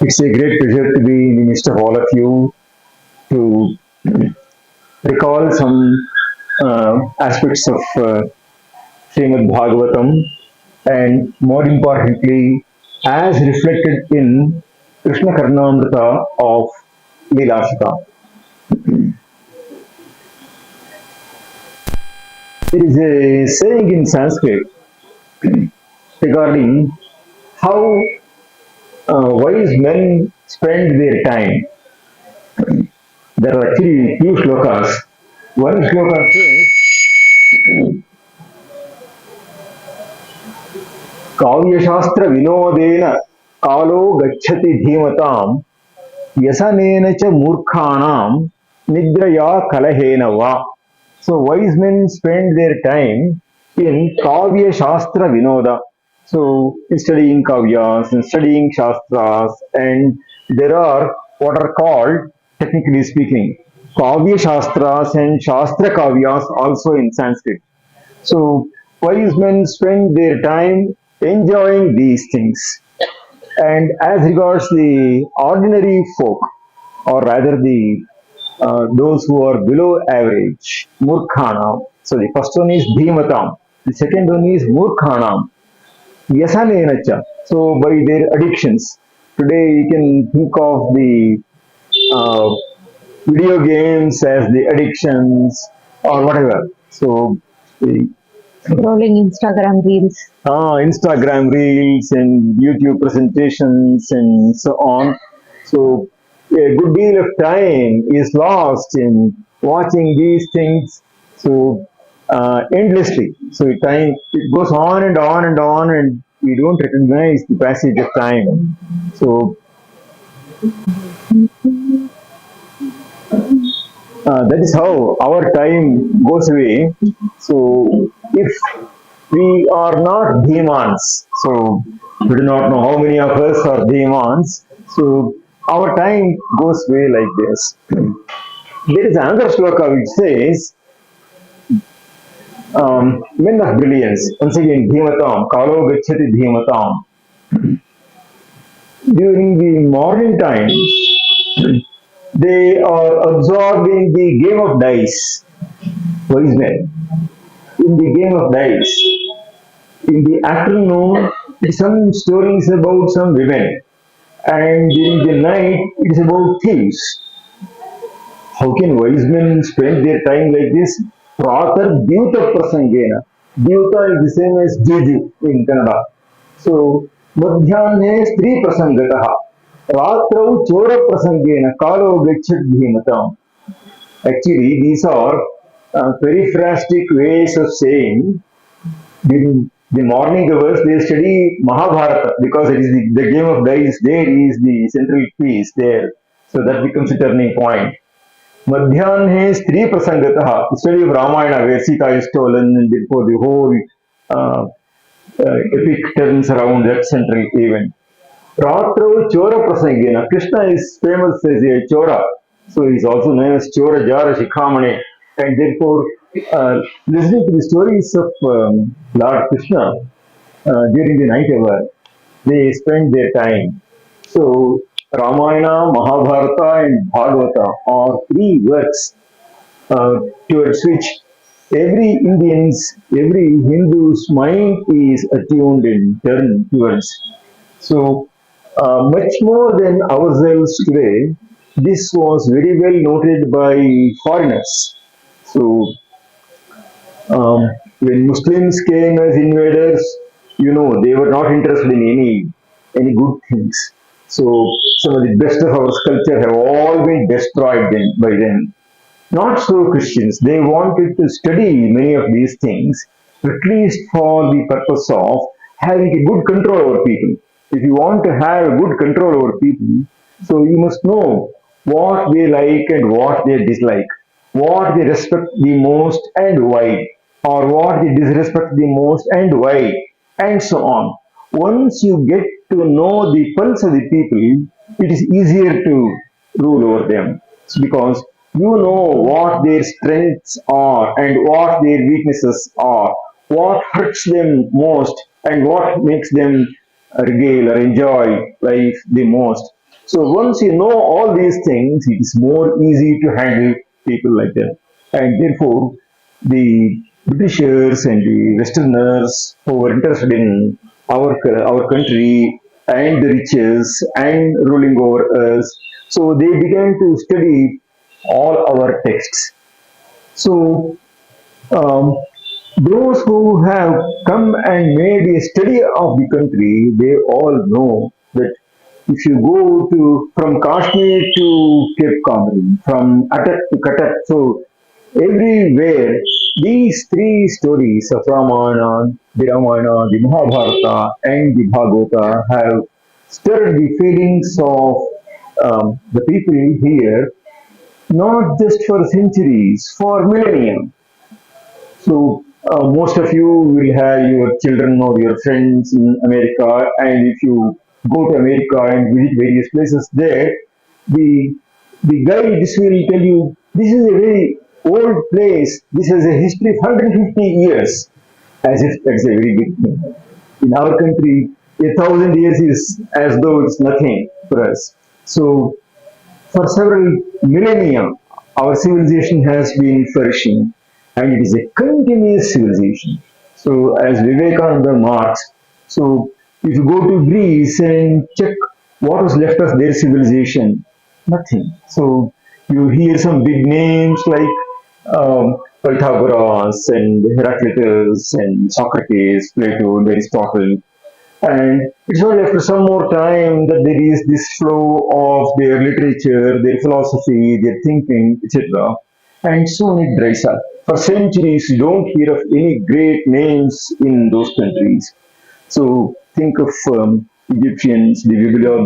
It's a great pleasure to be in the midst of all of you to recall some aspects of Śrīmad Bhāgavatam and more importantly, as reflected in ṣṇa Karṇāmr tam of Līlāśuka. There is a saying in Sanskrit regarding how wise men spend their time. There are actually few shlokas. One shloka says, Kavyashastra vinodena kalo gacchati dhimatam yasanena cha murkhanam nidraya kalahena va. So wise men spend their time in Kavya Shastra Vinoda. So in studying Kavyas, in studying Shastras, and there are what are called, technically speaking, Kavya Shastras and Shastra Kavyas also in Sanskrit. So wise men spend their time enjoying these things. And as regards the ordinary folk, or rather the those who are below average, murkhanam. So the first one is dhimatam, the second one is murkhanam, yasanenacha. So by their addictions, today you can think of the uh, video games as the addictions or whatever. So the Scrolling Instagram reels. Instagram reels and YouTube presentations and so on. So a good deal of time is lost in watching these things. So endlessly. So time it goes on and on and on, and we don't recognize the passage of time. So that is how our time goes away. So if we are not demons, so we do not know how many of us are demons. So our time goes away like this. There is another shloka which says, men of brilliance, once again, dhimatam, kalo gacchati dhimatam. During the morning time, they are absorbed in the game of dice. Wise men. In the game of dice. In the afternoon, some stories about some women. And during the night, it is about thieves. How can wise men spend their time like this? Pratar Dyuta Prasangena. Dyuta is the same as Juju in Kannada. So, Madhyane Stri Prasangataha. Ratrau Chora Prasangena Kalo Gachat Dhimatam. Actually, these are periphrastic ways of saying during the morning hours they study Mahabharata because it is the game of dice there is the central piece there. So that becomes a turning point. Madhyane Stri Prasangataha, the study of Ramayana where Sita is stolen and therefore the whole epic turns around that central event. Ratrau Chora Prasangena, Krishna is famous as a Chora. So he is also known as Chora Jara Shikhamane. And therefore, listening to the stories of Lord Krishna during the night hour, they spend their time. So, Ramayana, Mahabharata, and Bhagavata are three works towards which every Indian's, every Hindu's mind is attuned and turned towards. So, much more than ourselves today, this was very well noted by foreigners. So, when Muslims came as invaders, they were not interested in any good things. So, some of the best of our culture have all been destroyed by them. Not so Christians. They wanted to study many of these things, at least for the purpose of having a good control over people. If you want to have a good control over people, so you must know what they like and what they dislike, what they respect the most and why, or what they disrespect the most and why, and so on. Once you get to know the pulse of the people, it is easier to rule over them. It's because you know what their strengths are and what their weaknesses are, what hurts them most and what makes them regale or enjoy life the most. So once you know all these things, it is more easy to handle people like that. And therefore, the Britishers and the Westerners who were interested in our country and the riches and ruling over us, so they began to study all our texts. So um, those who have come and made a study of the country, they all know that if you go to from Kashmir to K.S.Kannan, from Attack to Cuttack, so everywhere these three stories of Ramayana, the Mahabharata, and the Bhagavata have stirred the feelings of the people here, not just for centuries, for millennia. So most of you will have your children or your friends in America, and if you go to America and visit various places there, the guides will tell you this is a very old place. This has a history of 150 years, as if that's a very big thing. In our country, 1,000 years is as though it's nothing for us. So for several millennia, our civilization has been flourishing, and it is a continuous civilization. So, as Vivekananda marks, so if you go to Greece and check what was left of their civilization, nothing. So, you hear some big names like Pythagoras and Heraclitus and Socrates, Plato, and Aristotle, and it's only after some more time that there is this flow of their literature, their philosophy, their thinking, etc. And soon it dries up. For centuries, you don't hear of any great names in those countries. So think of Egyptians, the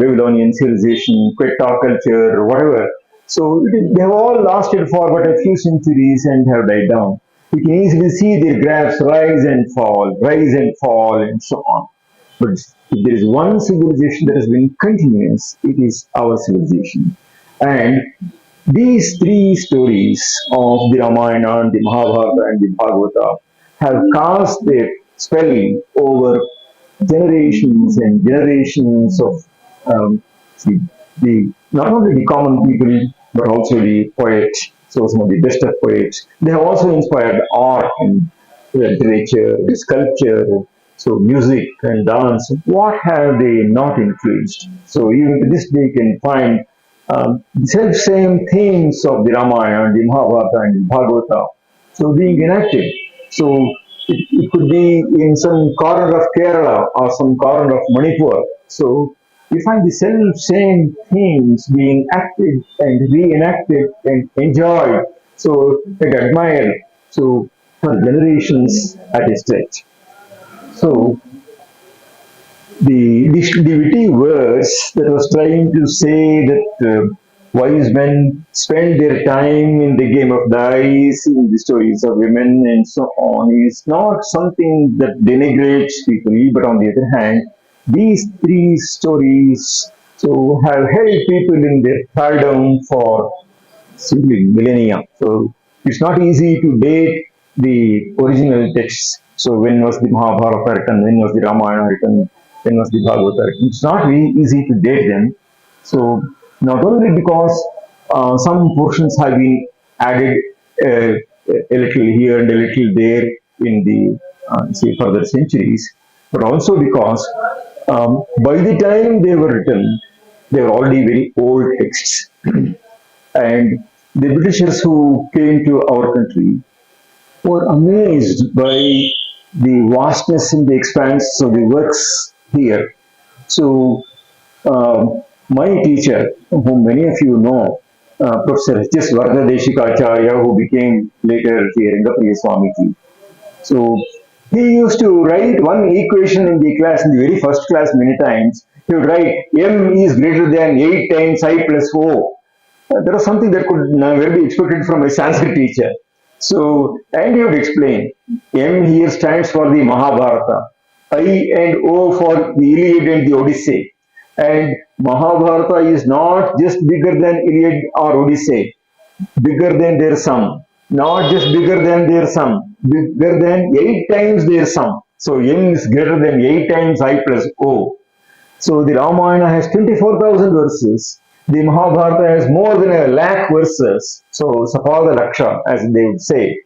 Babylonian civilization, Quetta culture, whatever. So they have all lasted for but a few centuries and have died down. You can easily see their graphs rise and fall, and so on. But if there is one civilization that has been continuous, it is our civilization. And these three stories of the Ramayana, the Mahabharata, and the Bhagavata have cast their spell over generations and generations of not only the common people but also the poets. So some of the best of poets. They have also inspired art and literature, sculpture, so music and dance. What have they not influenced? So even to this day, you can find the self same themes of the Ramayana, the Mahabharata, and the Bhagavata. So being enacted. So it could be in some corner of Kerala or some corner of Manipur. So we find the self same themes being acted and reenacted and enjoyed. So and admired. So for generations at a stretch. So the witty verse that was trying to say that wise men spend their time in the game of dice, in the stories of women, and so on, is not something that denigrates people, but on the other hand, these three stories so have held people in their thraldom for simply millennia. So it's not easy to date the original texts. So when was the Mahabharata written? When was the Ramayana written? When was the Bhagavata written? It's not very easy to date them. So not only because some portions have been added a little here and a little there in the say further centuries, but also because by the time they were written, they were already very old texts. And the Britishers who came to our country were amazed by the vastness and the expanse of the works here. So, my teacher, whom many of you know, Professor H.S. Vardadeshikacharya, who became later the Rangapriya Swamiji. So, he used to write one equation in the class, in the very first class, many times. He would write m is greater than 8 times I plus O. That was something that could never be expected from a Sanskrit teacher. So, and he would explain, M here stands for the Mahabharata, I and O for the Iliad and the Odyssey. And Mahabharata is not just bigger than Iliad or Odyssey, bigger than their sum. Not just bigger than their sum, bigger than 8 times their sum. So, M is greater than 8 times I plus O. So the Ramayana has 24,000 verses. The Mahabharata has more than a lakh verses. So Sapada Laksha, as they would say.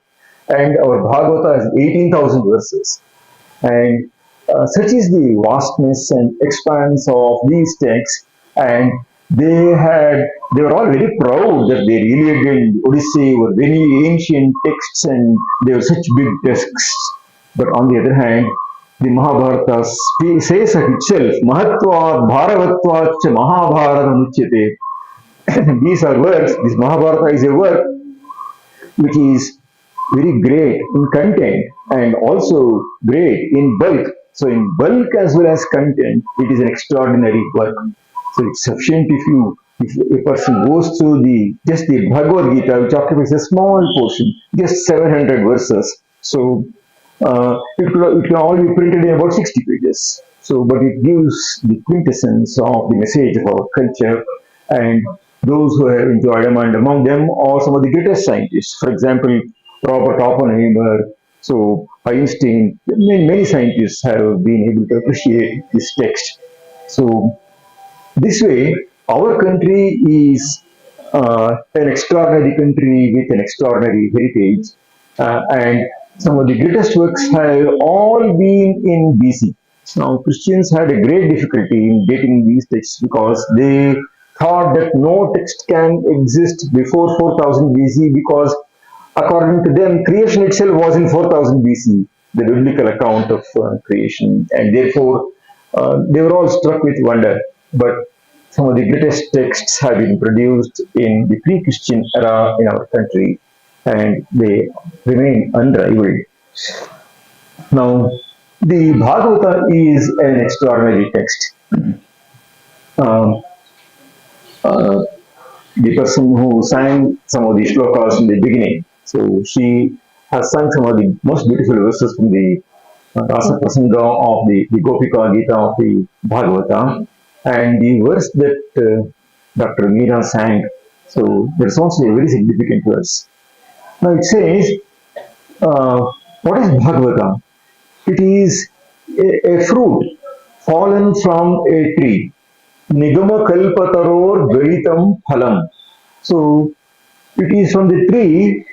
And our Bhagavata has 18,000 verses. And such is the vastness and expanse of these texts. And they were all very proud that their Iliad and Odyssey were very ancient texts and they were such big texts. But on the other hand, the Mahabharata says of itself, Mahatvat Bharavatvat cha Mahabharata Muchyate. These are works, this Mahabharata is a work which is very great in content and also great in bulk. So in bulk as well as content, it is an extraordinary work. So it's sufficient if a person goes through just the Bhagavad Gita, which occupies a small portion, just 700 verses. So it can all be printed in about 60 pages. So, but it gives the quintessence of the message of our culture and those who have enjoyed them, and among them are some of the greatest scientists. For example, Robert Oppenheimer, so Einstein, many scientists have been able to appreciate this text. So this way, our country is an extraordinary country with an extraordinary heritage, and some of the greatest works have all been in BC. Now, Christians had a great difficulty in getting these texts because they thought that no text can exist before 4000 BC because, according to them, creation itself was in 4000 BC, the biblical account of creation, and therefore they were all struck with wonder. But some of the greatest texts have been produced in the pre-Christian era in our country, and they remain unrivaled. Now, the Bhagavata is an extraordinary text. Um, uh, the person who sang some of the shlokas in the beginning, so she has sung some of the most beautiful verses from the Rasa Prasanga of the Gopika Gita of the Bhagavata, and the verse that Dr. Meera sang. So there's also a very significant verse. Now it says, what is Bhagavata? It is a fruit fallen from a tree. Nigama kalpataror galitam phalam. So it is from the tree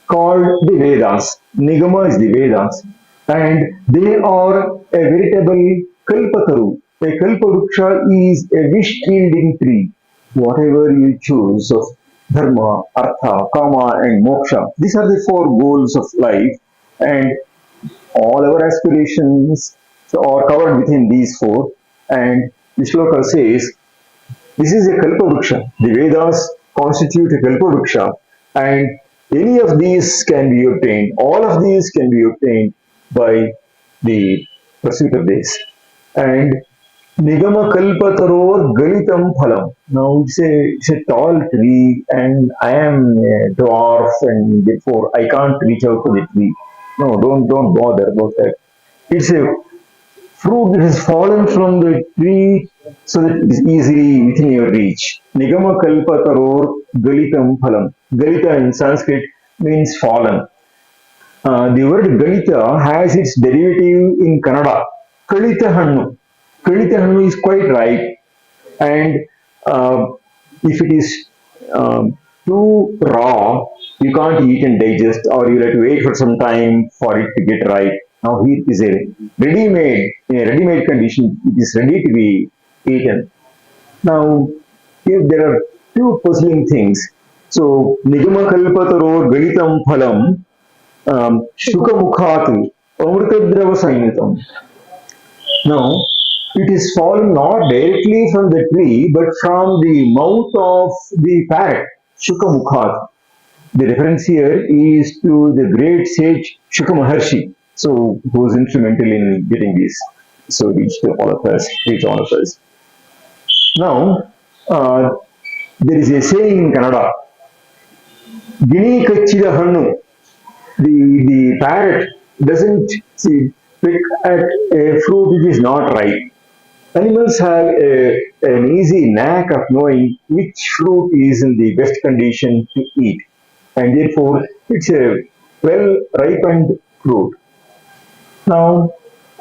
called the Vedas. Nigama is the Vedas. And they are a veritable kalpataru. A kalparuksha is a wish-yielding tree. Whatever you choose of dharma, artha, kama, and moksha, these are the four goals of life. And all our aspirations are covered within these four. And the shloka says, this is a kalpavruksha. The Vedas constitute a kalpavruksha, and any of these can be obtained. All of these can be obtained by the pursuit of this. And Nigama kalpataror galitam phalam. Now it's a tall tree, and I am a dwarf, and therefore I can't reach out to the tree. No, don't bother about that. It's a fruit that has fallen from the tree so that it is easily within your reach. Nigama kalpataror galitam phalam. Galita in Sanskrit means fallen. The word Galita has its derivative in Kannada. Kalita hannu. Kalita hannu is quite ripe, and if it is too raw, you can't eat and digest, or you have to wait for some time for it to get ripe. Now here is a ready-made, in a ready-made condition, it is ready to be eaten. Now, here there are two puzzling things. So, Nigama kalpataror galitam phalam shuka mukhatu amritadrava sanyutam. Now, it is fallen not directly from the tree, but from the mouth of the parrot, Shuka Mukhat. The reference here is to the great sage Shuka Maharshi, so who was instrumental in getting this so reach all of us. Now, there is a saying in Kannada, Gini Kachida Hannu, the parrot doesn't pick at a fruit which is not ripe. Animals have an easy knack of knowing which fruit is in the best condition to eat, and therefore it's a well ripened fruit. Now,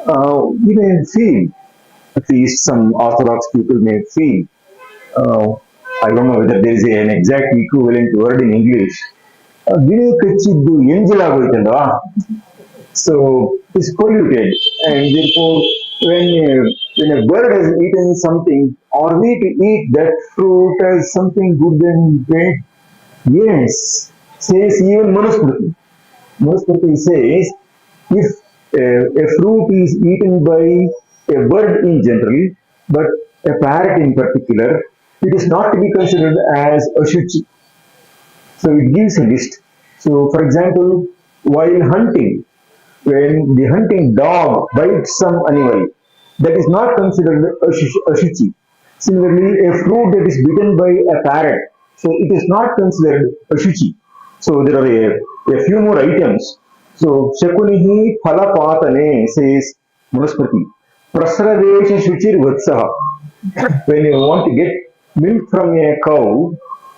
you may feel at least some orthodox people may feel. Uh, I don't know whether there is an exact equivalent word in English. ಗಿಣಿ ಕಚ್ಚಿದ್ದು ಎಂಜಲಾಗೋಯ್ತಲ್ವಾ, so it's polluted, and therefore when a bird has eaten something, are we to eat that fruit as something good and great? Yes, says even Manusmriti. Manusmriti says if a fruit is eaten by a bird in general, but a parrot in particular, it is not to be considered as ashuchi. So it gives a list. So, for example, while hunting, when the hunting dog bites some animal, that is not considered ashuchi. Similarly, a fruit that is bitten by a parrot, so it is not considered ashuchi. So there are a few more items. So Shakunihi Phalapatane says Manusmriti. Prasradesha Shuchir Vatsaha. When you want to get milk from a cow,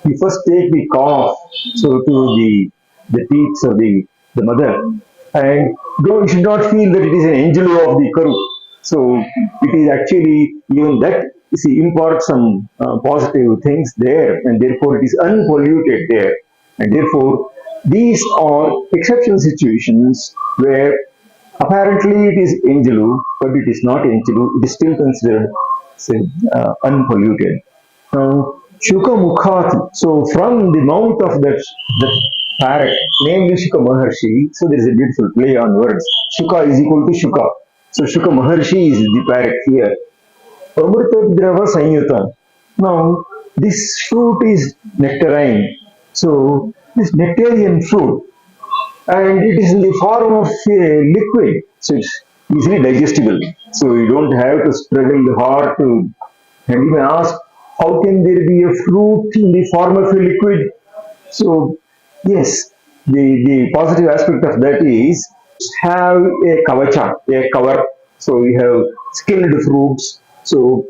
you first take the calf, so to the teats of the mother, and though you should not feel that it is an angel of the karu. So it is actually even that, you see, impart some positive things there, and therefore it is unpolluted there, and therefore these are exceptional situations where apparently it is Angelu, but it is not Angelu. It is still considered, say, unpolluted. Now, Shuka Mukhati. So, from the mouth of that parrot, namely Shuka Maharshi, so there is a beautiful play on words. Shuka is equal to Shuka. So, Shuka Maharshi is the parrot here. Amritadrava Sanyutam. Now, this fruit is nectarine. So, this nectarian fruit, and it is in the form of a liquid, so it's easily digestible. So you don't have to struggle hard to. And you may ask, how can there be a fruit in the form of a liquid? So yes, the positive aspect of that is have a kavacha, a cover. So you have skinned fruits. So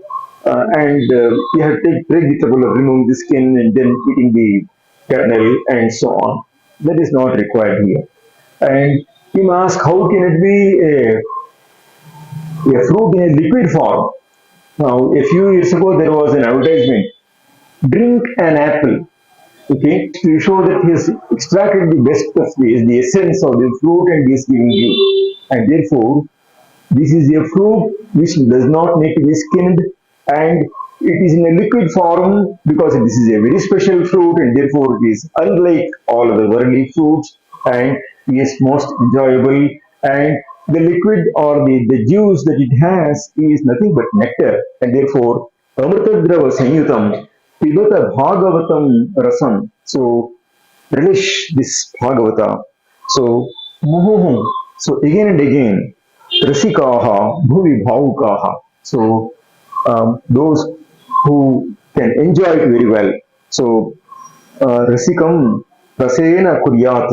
you have to take the trouble of removing the skin and then eating the kernel and so on. That is not required here. And you may ask, how can it be a fruit in a liquid form? Now, a few years ago, there was an advertisement, drink an apple, okay, to show that he has extracted the best of the essence of the fruit and he is giving you. And therefore, this is a fruit which does not need to be skinned, and it is in a liquid form because this is a very special fruit, and therefore it is unlike all other worldly fruits, and is most enjoyable, and the liquid or the juice that it has is nothing but nectar, and therefore Amritadrava Sanyutam Pibata Bhāgavatam Rasam. So relish this Bhagavata. So Muhuhu. So again and again, Rasikaha Bhuvi Bhaukaha. So those who can enjoy it very well. So Rasikam Rasena Kuryat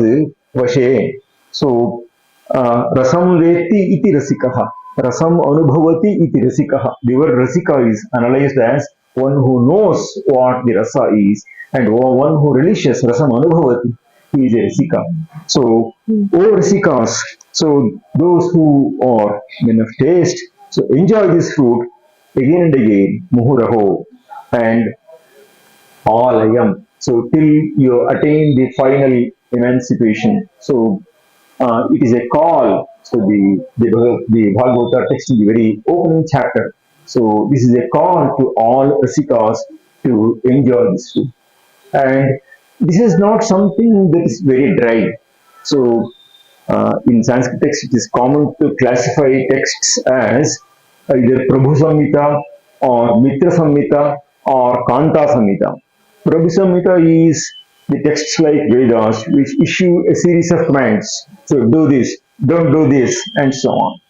Vashe. So Rasam Veti iti Rasikaha. Rasam Anubhavati iti Rasikaha. The word Rasika is analyzed as one who knows what the rasa is, and one who relishes Rasam Anubhavati. He is a Rasika. So, O Rasikas, so those who are men of taste, so enjoy this fruit again and again, Muhuraho, and all ayam. So till you attain the final emancipation. So it is a call. So the Bhagavata text in the very opening chapter. So this is a call to all Rasikas to enjoy this food. And this is not something that is very dry. So in Sanskrit text, it is common to classify texts as either Prabhu Samhita or Mitra Samhita or Kanta Samhita. Prabhu Samhita is the texts like Vedas which issue a series of commands. So do this, don't do this, and so on.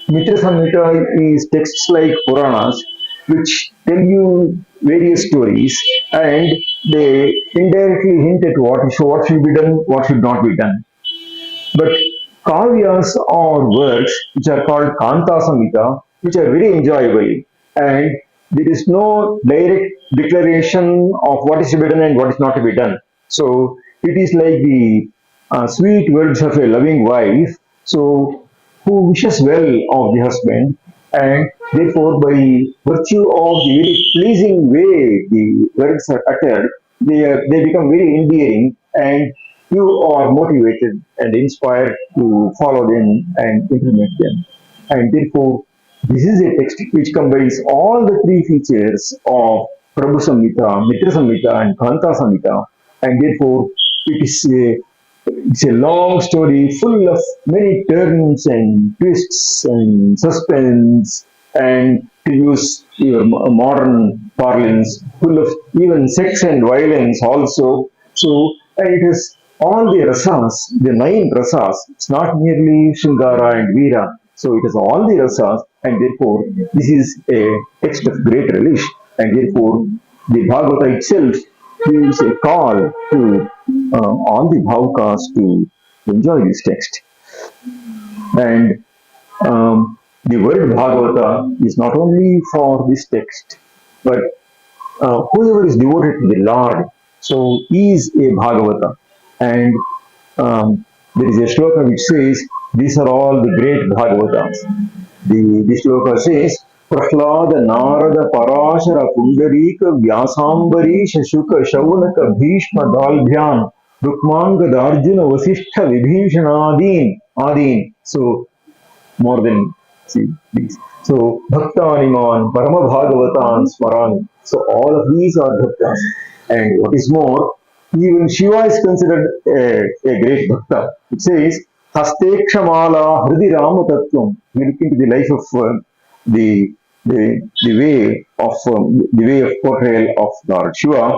Mitra Samhita is texts like Puranas which tell you various stories, and they indirectly hint at what should be done, what should not be done. But kavyas are works which are called Kanta Samhita, which are very enjoyable, and there is no direct declaration of what is to be done and what is not to be done. So it is like the sweet words of a loving wife, so who wishes well of the husband, and Therefore, by virtue of the very pleasing way the words are uttered, they become very endearing, and you are motivated and inspired to follow them and implement them. And therefore, this is a text which combines all the three features of Prabhu Samhita, Mitra Samhita, and Kanta Samhita, and therefore it's a long story full of many turns and twists and suspense, and to use your modern parlance, full of even sex and violence also. So, and it is all the rasas, the nine rasas. It's not merely Shringara and Veera. So it is all the rasas, and therefore this is a text of great relish, and therefore the Bhagavata itself gives a call to all the bhavakas to enjoy this text. And the word Bhagavata is not only for this text, but whoever is devoted to the Lord, so he is a Bhagavata. And there is a shloka which says, these are all the great Bhagavatams. The shloka says, Prahlada Narada Parashara Pundarika Vyasambari Shashuka Shaunaka Bhishma Dalbhyam Rukmanga Darjuna Vasishtha Vibhishanadin Adin. So more than see these. So Bhaktaniman, Parama Bhagavatan Smarani. So all of these are Bhaktas. And what is more, even Shiva is considered a great Bhakta. It says, Hastekshamala Hridi Rama Tattvam. We look into the life of the way of portrayal of Lord Shiva.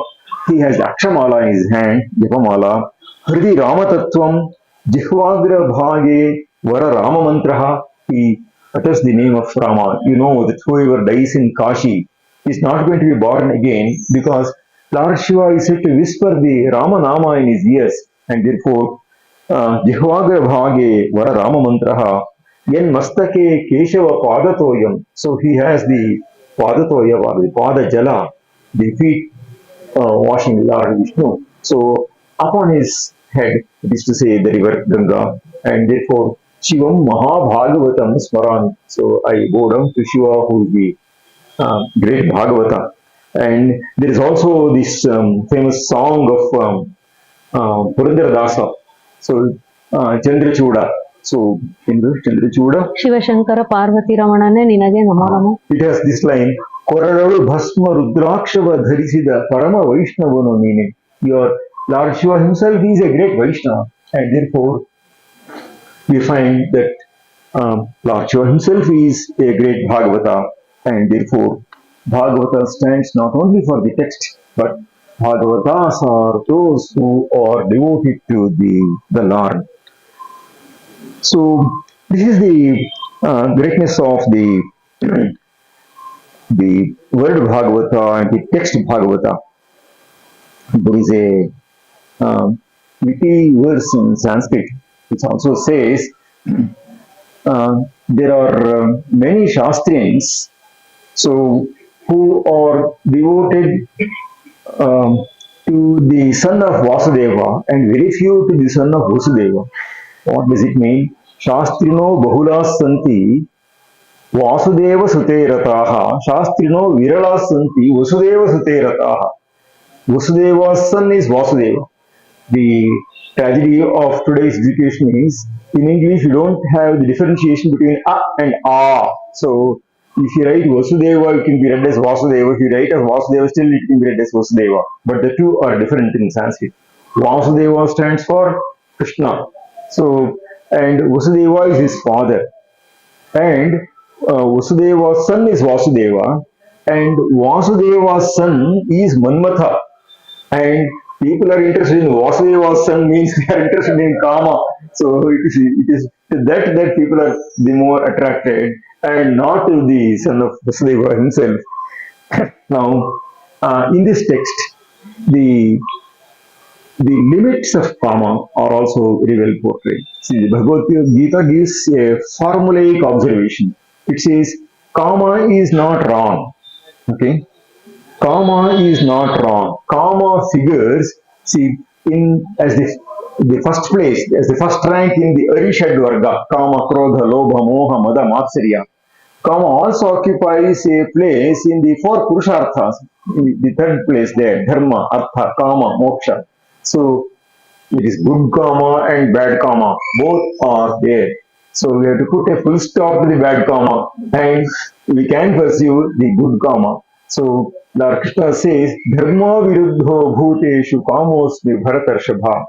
He has Akshamala in his hand, Japamala. Hridi Rama Tattvam, Jihvagra Bhage, Vara Rama Mantraha. He utters the name of Rama. You know that whoever dies in Kashi is not going to be born again, because Lord Shiva is said to whisper the Rama Nama in his ears, and therefore Jihvagra Bhage Vara Rama Mantraha Yen Mastake Keshava Padatoyam. So he has the Padatoya or the Pada Jala, the feet washing Lord Vishnu. So upon his head, it is to say the river Ganga, and therefore Shivam Mahabhagavatam Smaran. So I bow down to Shiva, who is the great Bhagavata. And there is also this famous song of Purandaradasa. So Chandrachuda. So in the Chandrachuda, Shivashankara Parvati Ramanane Ninage Namo Namo. it has this line, Koradalu Bhasma Rudrakshava Dharisida Parama Vaishnavano, meaning your Lord Shiva himself is a great Vaishnava, and therefore we find that Lord Shiva himself is a great Bhagavata, and therefore Bhagavata stands not only for the text, but Bhagavatas are those who are devoted to the Lord. So this is the greatness of the word Bhagavata and the text Bhagavata. There is a witty verse in Sanskrit which also says there are many Shastrians so who are devoted to the son of Vasudeva and very few to the son of Vasudeva. What does it mean? Shastrino bahulas santi Vasudeva suterataha. Shastrino viralas santi Vasudeva suterataha. Vasudeva's son is Vasudeva. The tragedy of today's education is, in English, you don't have the differentiation between a and a. So, if you write Vasudeva, it can be read as Vasudeva. If you write as Vasudeva, still it can be read as Vasudeva. But the two are different in Sanskrit. Vasudeva stands for Krishna. So, and Vasudeva is his father. And Vasudeva's son is Vasudeva. And Vasudeva's son is Manmatha. And people are interested in Vasudeva's son means they are interested in Kama. So it is that people are the more attracted and not to the son of Vasudeva himself. Now, in this text, the limits of Kama are also very well portrayed. See, the Bhagavad Gita gives a formulaic observation. It says, Kama is not wrong. Okay? Kama is not wrong. Kama figures, see, in as the first place, as the first rank in the Arishad Varga, Kama, Krodha, Lobha, Moha, Mada, Matsarya. Kama also occupies a place in the four Purusharthas, in the third place there, Dharma, Artha, Kama, Moksha. So it is good karma and bad karma. Both are there. So we have to put a full stop to the bad karma and we can pursue the good karma. So Lord Krishna says, Dharma viruddho bhuteshu kamosmi bharatarshabha.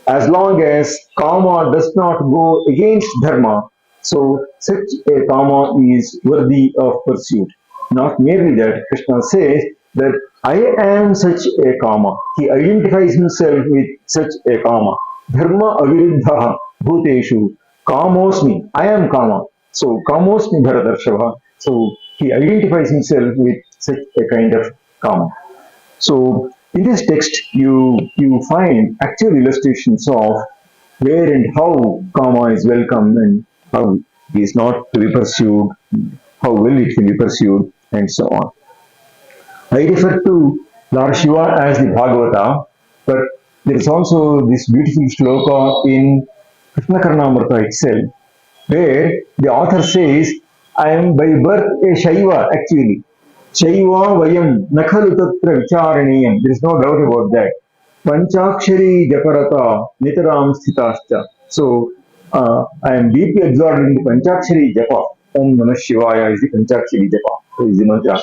As long as karma does not go against dharma, so such a karma is worthy of pursuit. Not merely that, Krishna says that I am such a karma. He identifies himself with such a karma. Dharma aviruddha bhuteshu kamosmi. I am karma. So kamosmi bharatarshabha. So he identifies himself with such a kind of karma. So in this text, you find actual illustrations of where and how karma is welcome and how it is not to be pursued, how well it can be pursued, and so on. I refer to Lord Shiva as the Bhagavata, but there is also this beautiful sloka in ṣṇa Karṇāmr tam itself, where the author says, I am by birth a Shaiva actually. Shaiva Vayam Nakhalu Tatra Vicharaniyam. There is no doubt about that. Panchakshari Japarata Nitaram Sthitascha. So I am deeply absorbed in the Panchakshari Japa. Om Namah Shivaya is the Panchakshari Japa. Is the mantra.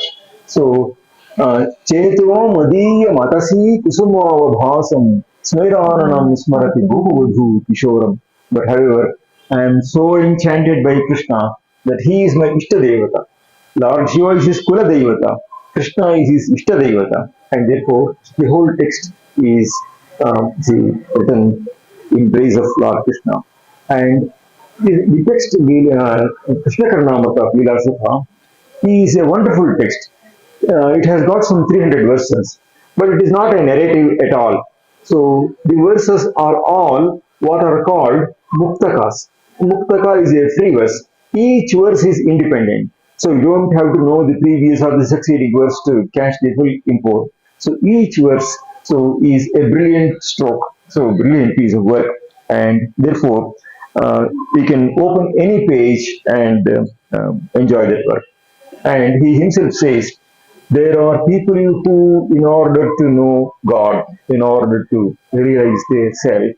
So Cheto Madiya Matasi Kusumavabhasam Smairanam Smarati Bhuvudhu Kishoram. But however, I am so enchanted by Krishna that he is my Ishta Devata. Lord Shiva is his Kula Devata, Krishna is his Ishta Devata, and therefore the whole text is written in praise of Lord Krishna. And the text, ṣṇa Karṇāmr tam Līlāśuka, is a wonderful text. It has got some 300 verses, but it is not a narrative at all. So the verses are all what are called muktaka-s. Muktaka is a free verse. Each verse is independent. So you don't have to know the previous or the succeeding verse to catch the full import. So each verse is a brilliant stroke, so brilliant piece of work, and therefore we can open any page and enjoy that work. And he himself says, there are people who, in order to know God, in order to realize their self,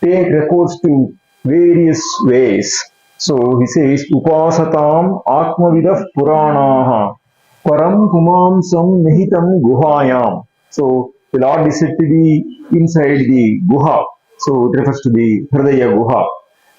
take recourse to various ways. So he says, Upasatam Atmavidah Puranaha Param Pumamsam Nihitam Guhayam. So the Lord is said to be inside the Guha. So it refers to the Hridaya Guha.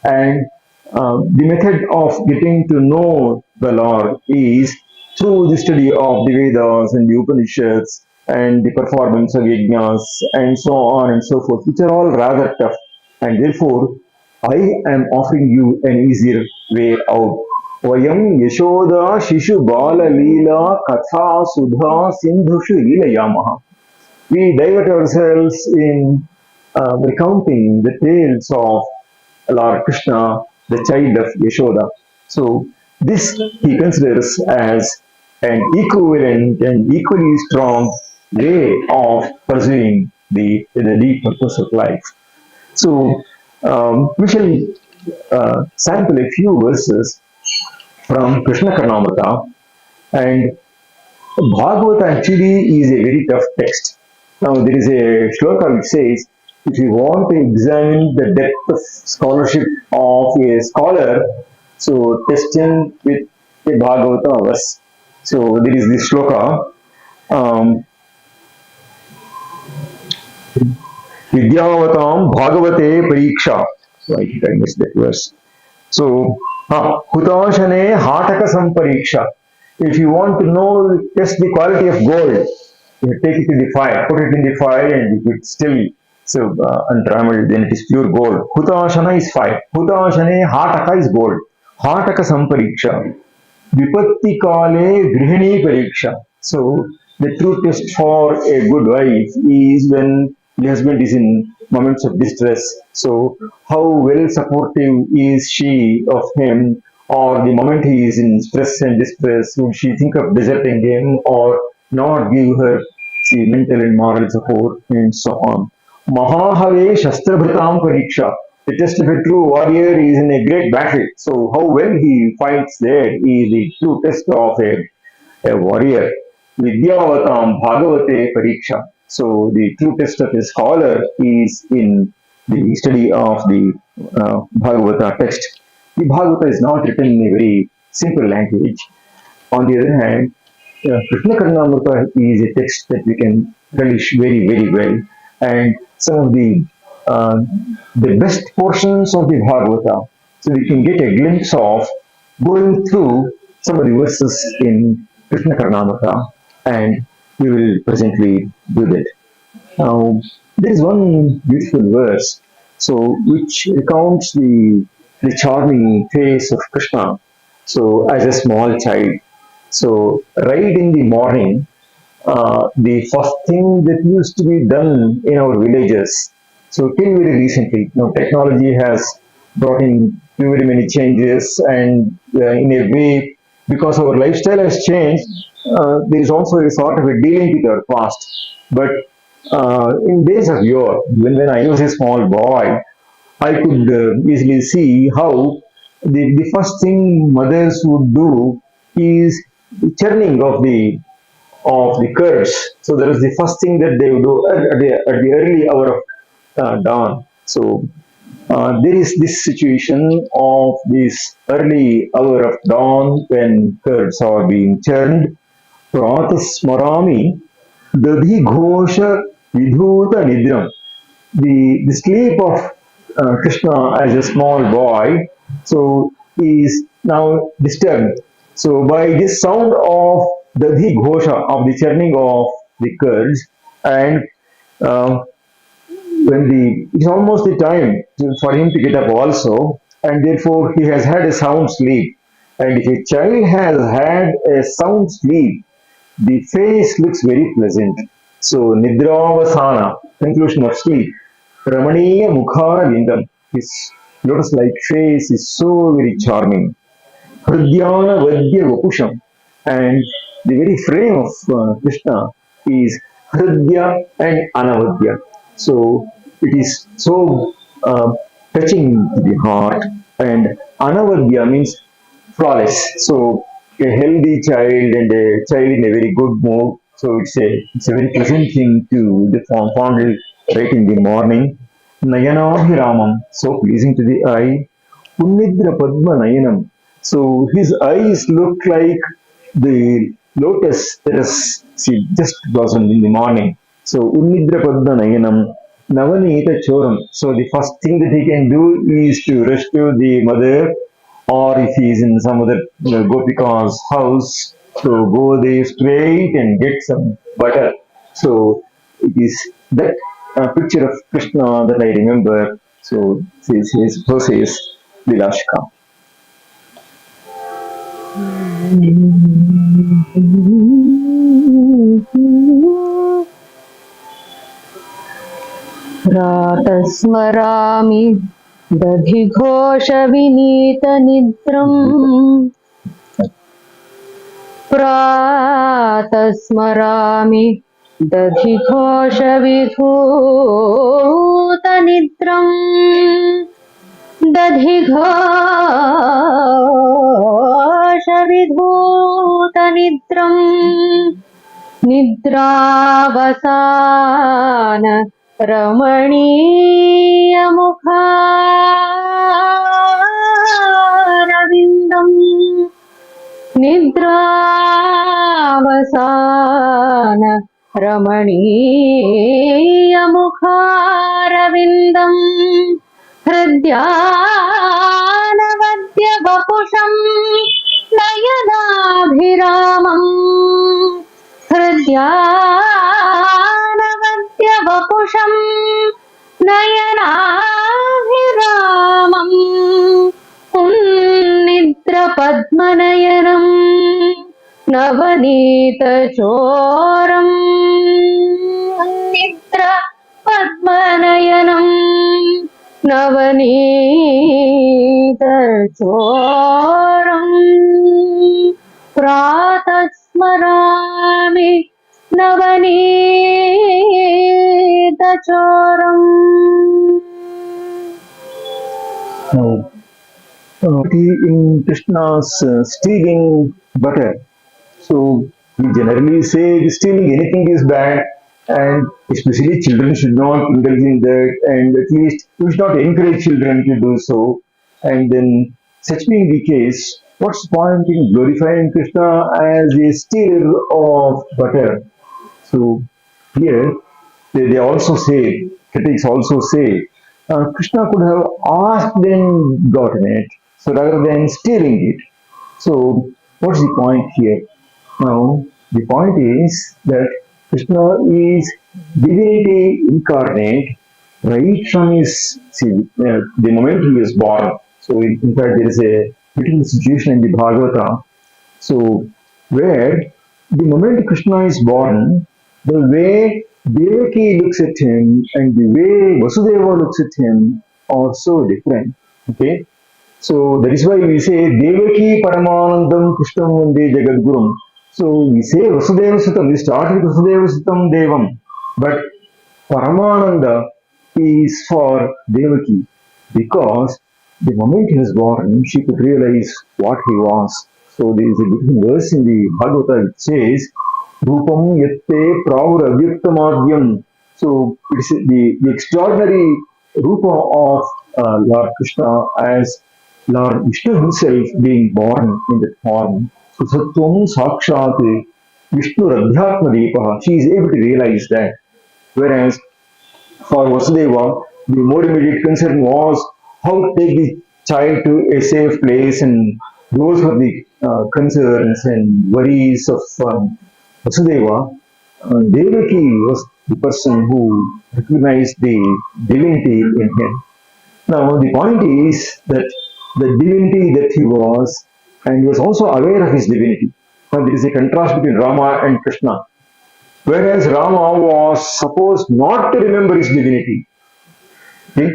And the method of getting to know the Lord is through the study of the Vedas and the Upanishads and the performance of yajnas and so on and so forth, which are all rather tough. And therefore, I am offering you an easier way out. Vayam Yashoda Shishu Bala Leela Katha Sudha Sindhushu Līlayamaha. We divert ourselves in recounting the tales of Lord Krishna, the child of Yashoda. So this he considers as an equivalent and equally strong way of pursuing the deep purpose of life. So we shall sample a few verses from ṣṇa Karṇāmr tam, and Bhagavata actually is a very tough text. Now there is a shloka which says, if you want to examine the depth of scholarship of a scholar, so test him with a Bhagavata verse. So there is this shloka, Vidyavatam Bhagavate Pariksha. So I think I missed that verse. So, Hutashane Hataka Sampariksha. If you want to know, test the quality of gold, you take it to the fire, put it in the fire, and if it's still untrammeled, then it is pure gold. Hutashana is fire. Hutashane Hataka is gold. Hataka Sampariksha. Vipatti Kale Grihini Pariksha. So, the true test for a good wife is when the husband is in moments of distress. So, how well supportive is she of him, or the moment he is in stress and distress, would she think of deserting him or not give her mental and moral support, and so on. Mahahave Shastrabhatam Pariksha. the test of a true warrior is in a great battle. So how well he fights there is the true test of a warrior. Vidyavatam Bhagavate Pariksha. So the true test of a scholar is in the study of the Bhagavata text. The Bhagavata is not written in a very simple language. On the other hand, ṣṇa Karṇāmr tam is a text that we can relish very, very well. And some of uh, the best portions of the Bhagavata. So we can get a glimpse of going through some of the verses in ṣṇa Karṇāmr tam, and we will presently do that. Now, there is one beautiful verse, so which recounts the charming face of Krishna. So, as a small child, so right in the morning, the first thing that used to be done in our villages. So till very recently, now technology has brought in very many changes, and in a way, because our lifestyle has changed, there is also a sort of a dealing with our past. But in days of yore, when I was a small boy, I could easily see how the first thing mothers would do is churning of the curds. So that is the first thing that they would do at the early hour of dawn. So there is this situation of this early hour of dawn when curds are being churned. Pratasmarami dadhi ghosha vidhuta nidram. The sleep of Krishna as a small boy, so is now disturbed. So by this sound of the ghosha of the churning of the curds, and uh, when it's almost the time for him to get up also, and therefore he has had a sound sleep. And if a child has had a sound sleep, the face looks very pleasant. So Nidravasana, conclusion of sleep. Ramaniya Mukhara Lingam. His lotus-like face is so very charming. Hridyana Vadya Vapusham. And the very frame of Krishna is Hridya and Anavadya. So it is so touching to the heart. And Anavadya means flawless. So a healthy child and a child in a very good mood. So it's a very pleasant thing to the fondle right in the morning. Nayanabhiramam, so pleasing to the eye. Punnidra Padma Nayanam. So his eyes look like the lotus that has just blossomed in the morning. So Unnidra Padma Nayanam. Navanita Choram. So the first thing that he can do is to rescue the mother, or if he is in some other Gopika's house, so go there straight and get some butter. So it is that picture of Krishna that I remember. So so says Līlāśuka. प्रातस्मरामि दधिघोषविनीतनिद्रम् प्रातस्मरामि दधिघोषविधूतनिद्रम् दधिघोषविधूतनिद्रम् निद्रावसान रमणीयमुखारविन्दम् निद्रावसान रमणीयमुखारविन्दम् हृद्यानवद्यवपुषम् नयनाभिरामम् हृद्यानवद्यवपुषम् नयनाभिरामम् उन्निद्रपद्मनयनम् नवनीतचोरम् उन्निद्रपद्मनयनम् नवनीतचोरम् प्रातः स्मरामि नवनीतचोरम्. Now, in Krishna's stealing butter, so we generally say stealing anything is bad, and especially children should not indulge in that, and at least we should not encourage children to do so. And then, such being the case, what's the point in glorifying Krishna as a stealer of butter? So here they also say, critics also say, Krishna could have asked and gotten it, so rather than stealing it. So what's the point here? Now the point is that Krishna is divinity incarnate right from his the moment he is born. So in fact there is a beautiful situation in the Bhāgavatam. So where the moment Krishna is born, the way Devaki looks at him and the way Vasudeva looks at him are so different. Okay, so that is why we say Devaki Paramanandam Krishnam Vande Jagadgurum. So we say Vasudeva Sutam, we start with Vasudeva Sutam Devam, but Paramananda is for Devaki because the moment he was born, she could realize what he was. So there is a beautiful verse in the Bhagavata which says, Rupam yatte pravur avyaktamadhyam. So it is the extraordinary Rupa of Lord Krishna as Lord Vishnu himself being born in that form. So Sattvam Sakshat Vishnu Radhyatma Deepaha. She is able to realize that. Whereas for Vasudeva, the more immediate concern was how to take the child to a safe place, and those were the concerns and worries of Vasudeva. Devaki was the person who recognized the divinity in him. Now, the point is that the divinity that he was, and he was also aware of his divinity. Now, there is a contrast between Rama and Krishna. Whereas Rama was supposed not to remember his divinity. Okay?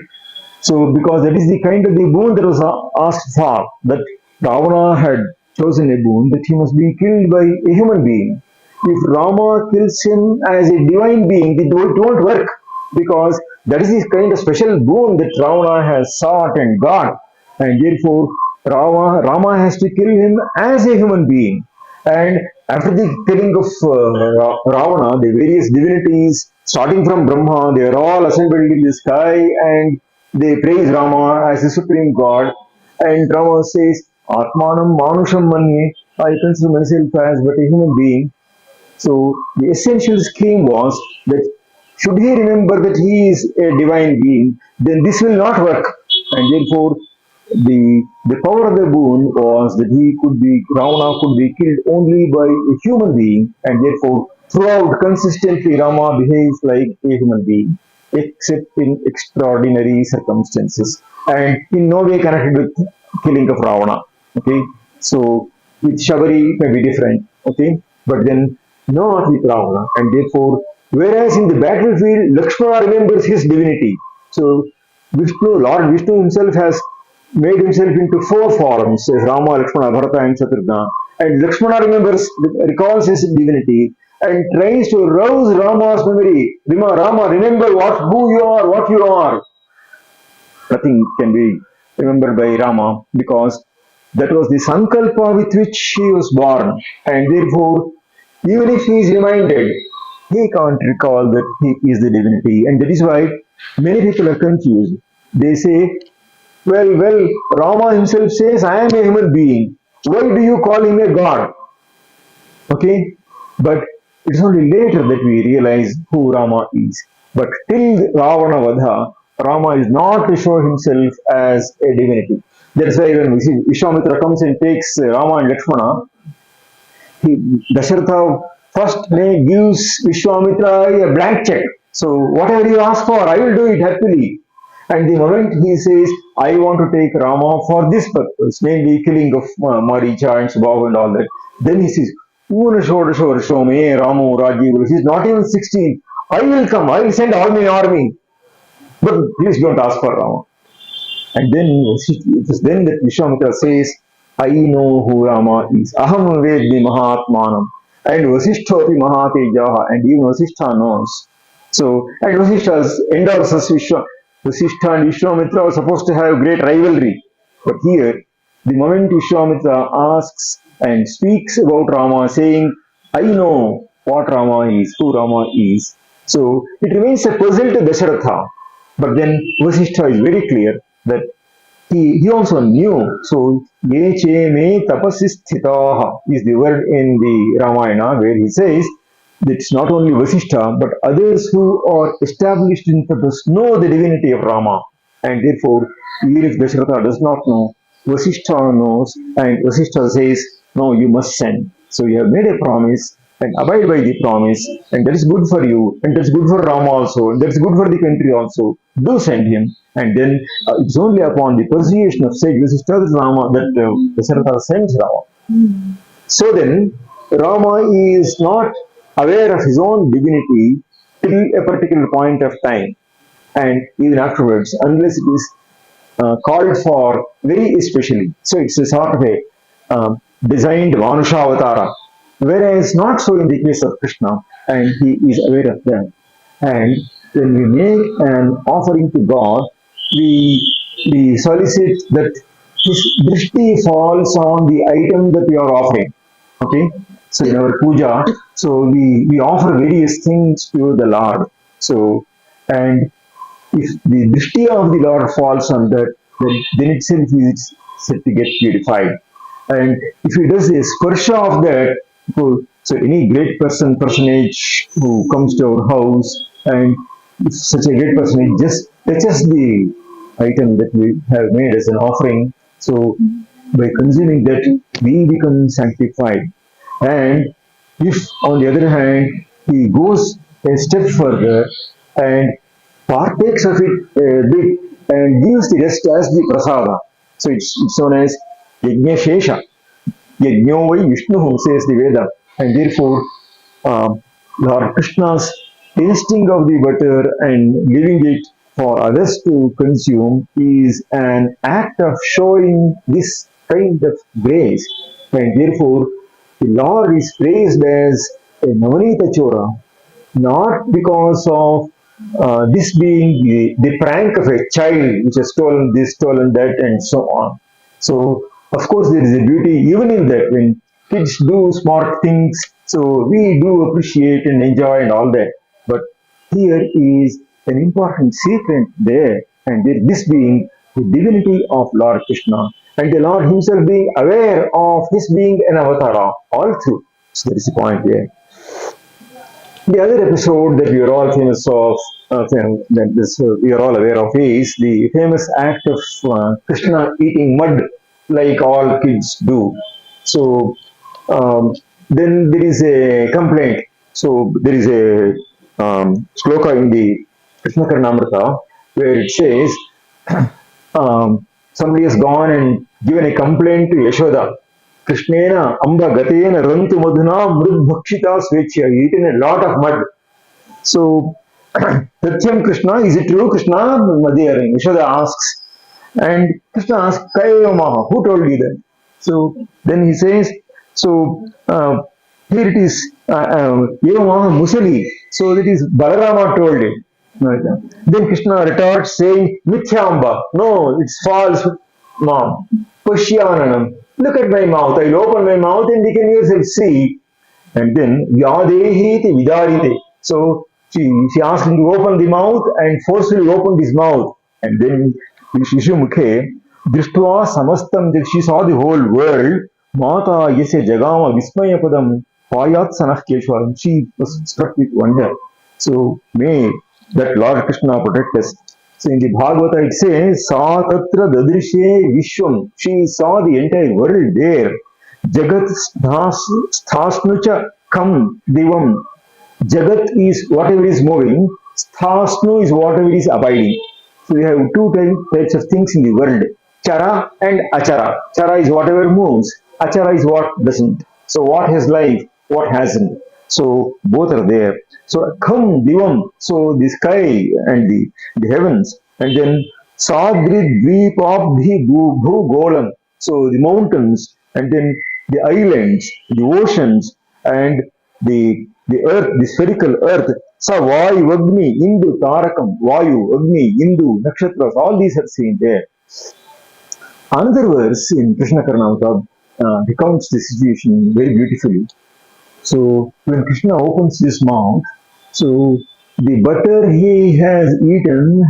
So, because that is the kind of the boon that was asked for, that Ravana had chosen a boon that he must be killed by a human being. If Rama kills him as a divine being, it won't work because that is the kind of special boon that Ravana has sought and got, and therefore Rama has to kill him as a human being. And after the killing of Ravana, the various divinities, starting from Brahma, they are all assembled in the sky and they praise Rama as the supreme god. And Rama says, Atmanam Manusham Manye, I consider myself as but a human being. So the essential scheme was that should he remember that he is a divine being, then this will not work. And therefore, the power of the boon was that Ravana could be killed only by a human being, and therefore throughout consistently Rama behaves like a human being, except in extraordinary circumstances, and in no way connected with killing of Ravana. Okay, so with Shabari it may be different. Okay, but then not with Ravana, and therefore, whereas in the battlefield Lakshmana remembers his divinity. So Lord Vishnu himself has made himself into four forms, as Rama, Lakshmana, Bharata, and Shatrugna. And Lakshmana recalls his divinity and tries to rouse Rama's memory. Rama, remember who you are, what you are. Nothing can be remembered by Rama because that was the sankalpa with which he was born. And therefore, even if he is reminded, he can't recall that he is the divinity. And that is why many people are confused. They say, well, Rama himself says, I am a human being. Why do you call him a god? Okay? But it's only later that we realize who Rama is. But till Ravana Vadha, Rama is not to show himself as a divinity. That's why when we see Vishwamitra comes and takes Rama and Lakshmana, Dasharatha first gives Vishwamitra a blank check. So whatever you ask for, I will do it happily. And the moment he says, I want to take Rama for this purpose, namely killing of Maricha and Subhav and all that, then he says, Ramu, Rajiv, he's not even 16. I will come, I will send all my army. But please don't ask for Rama. And then it is then that Vishwamitra says, I know who Rama is. Aham vedmi mahatmanam. And Vasishthopi mahatejaha. And even Vasishtha knows. So, and Vasishtha endorses Vasishtha and Vishwamitra were supposed to have great rivalry. But here, the moment Vishwamitra asks and speaks about Rama, saying, I know what Rama is, who Rama is. So it remains a puzzle to Dasharatha. But then Vasishtha is very clear that he also knew. So, ye che me tapasisthitaha is the word in the Ramayana where he says that it's not only Vasishtha but others who are established in tapas know the divinity of Rama. And therefore, even if Dasharatha does not know, Vasishtha knows, and Vasishtha says, no, you must send. So you have made a promise and abide by the promise, and that is good for you, and that's good for Rama also, and that's good for the country also. Do send him, and then it's only upon the persuasion of sage Vasishtha that Rama that Dasharatha sends Rama. So then, Rama is not aware of his own divinity till a particular point of time, and even afterwards, unless it is called for very especially. So it's a sort of a designed Manusha Avatara, whereas not so in the case of Krishna, and he is aware of that. And when we make an offering to God, we solicit that his drishti falls on the item that we are offering. Okay? So in our puja, so we offer various things to the Lord. So, and if the drishti of the Lord falls on that, then itself is said to get purified. And if he does a sparsha of that, so any great personage who comes to our house, and if such a great personage just touches the item that we have made as an offering, so by consuming that, we become sanctified. And if, on the other hand, he goes a step further and partakes of it a bit and gives the rest as the prasada. So it's known as Yajna Shesha. Yajno vai Vishnu, says the Veda. And therefore, Lord Krishna's tasting of the butter and giving it for others to consume is an act of showing this kind of grace. And therefore, the Lord is praised as a Navanita Chora, not because of this being the prank of a child which has stolen this, stolen that, and so on. So, of course, there is a beauty even in that when kids do smart things, so we do appreciate and enjoy and all that. But here is an important secret there, and this being the divinity of Lord Krishna, and the Lord Himself being aware of His being an avatara all through. So, there is a point there. The other episode that we are all famous of, we are all aware of, is the famous act of Krishna eating mud like all kids do. So then there is a complaint. So there is a shloka in the ṣṇa Karṇāmr tam where it says somebody has gone and given a complaint to Yashoda. Krishnena amba gatena rantu madhuna mrud bhakshita svechya, eaten a lot of mud. So, Satyam Krishna, is it true, Krishna? Yashoda asks. And Krishna asks, Kayamaha, who told you that? So, then he says, so, here it is, Yavamaha Musali. So, that is Balarama told it. Then Krishna retorts saying, Mithyamba, no, it's false, mom. Pashyananam. Look at my mouth. I'll open my mouth and you can yourself see. And then Vyadehiti Vidarite. So she asked him to open the mouth and forcefully opened his mouth. And then Shishumukhe Drishtva Samastam, she saw the whole world. Mata Yasya Jagama Vismayapadam Payat Sanah Keshwaram. She was struck with wonder. So may that Lord Krishna protect us. So in the Bhagavata it says, Sa tatra dadrishe vishwam. She saw the entire world there. Jagat sthasnucha kam divam. Jagat is whatever is moving. Sthasnu is whatever is abiding. So we have two types of things in the world. Chara and achara. Chara is whatever moves. Achara is what doesn't. So what has life, what hasn't. So both are there. So Kham Divam, so the sky and the heavens, and then Sadri Dvipabdhi Bhu Golam, so the mountains, and then the islands, the oceans, and the earth, the spherical earth. Sa Vayu, Agni, Indu, Tarakam, Vayu, Agni, Indu, Nakshatras, all these are seen there. Another verse in Krishna Karṇāmr tam recounts the situation very beautifully. So when Krishna opens his mouth, so the butter he has eaten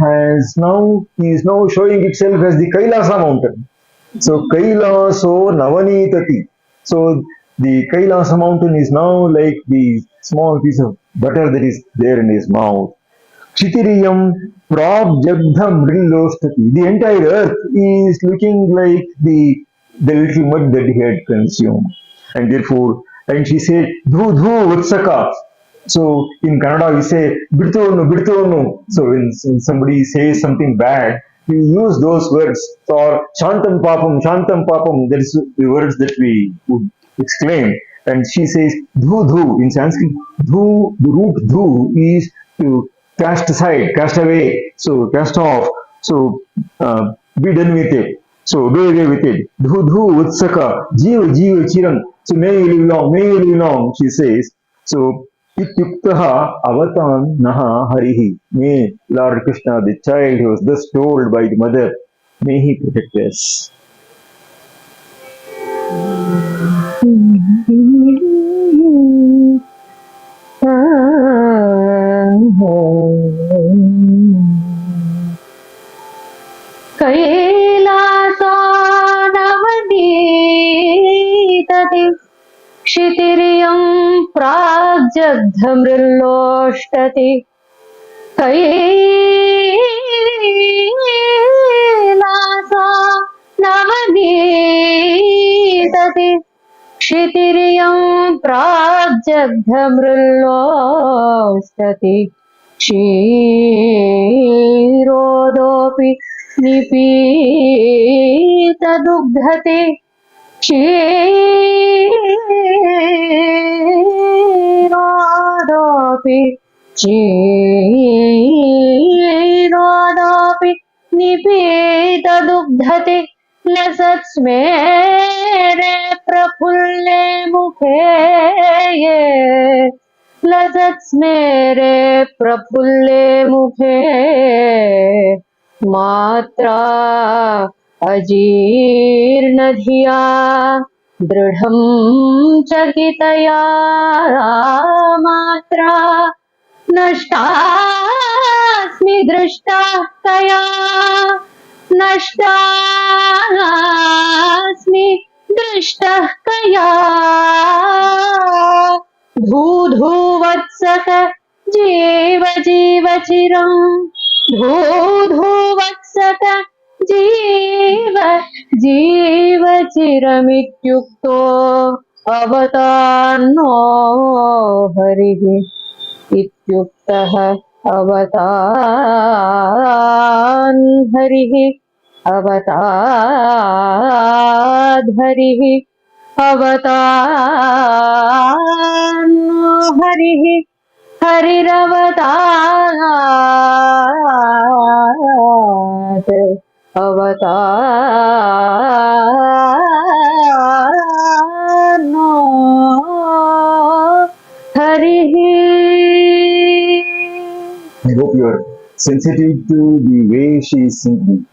he is now showing itself as the Kailasa mountain. So Kailaso Navanitati. So the Kailasa mountain is now like the small piece of butter that is there in his mouth. Kshitiriyam Prabjabdham Rillostati. The entire earth is looking like the little mud that he had consumed. And therefore, and she said, Dhu Dhu Vatsaka. So in Kannada we say, Bidtonu, Bidtonu. So when somebody says something bad, we use those words. Or Shantam Papam, that is the words that we would exclaim. And she says, Dhu Dhu. In Sanskrit, Dhu, the root Dhu is to cast aside, cast away, so cast off, so be done with it, so do away with it. Dhu Dhu Utsaka, Jiva Jiva Chiram, so may you live long, she says. So, Ityuktaha Avatan Naha Harihi, may Lord Krishna, the child who was thus told by the mother, may he protect us. कैलासानवनीतति क्षितिरियं प्राग्जग्धमृल्लोष्टति कैलासानवनीतति क्षितिरियं प्राग्जग्धमृल्लोष्टति क्षीरोदोऽपि निपीतदुग्धते क्षीरोदोऽपि निपीतदुग्धते लसत्स्मेरे प्रफुल्ले मुखे ये लसत्स्मेरे प्रफुल्ले मुखे मात्रा अजीर्णधिया दृढं चकितया मात्रा नष्टास्मि दृष्टा तया नष्टास्मि दृष्टः कया धूधूवत्सक जीव जीव चिरम् धूधूवत्सक जीव जीव चिरमित्युक्तो अवतान्नो हरिः इत्युक्तः अवतान् हरिः अवताद्धरिः अवतान्नो हरिः हरिरवतात् अवतान्नो हरिः. I hope you are sensitive to the way she is singing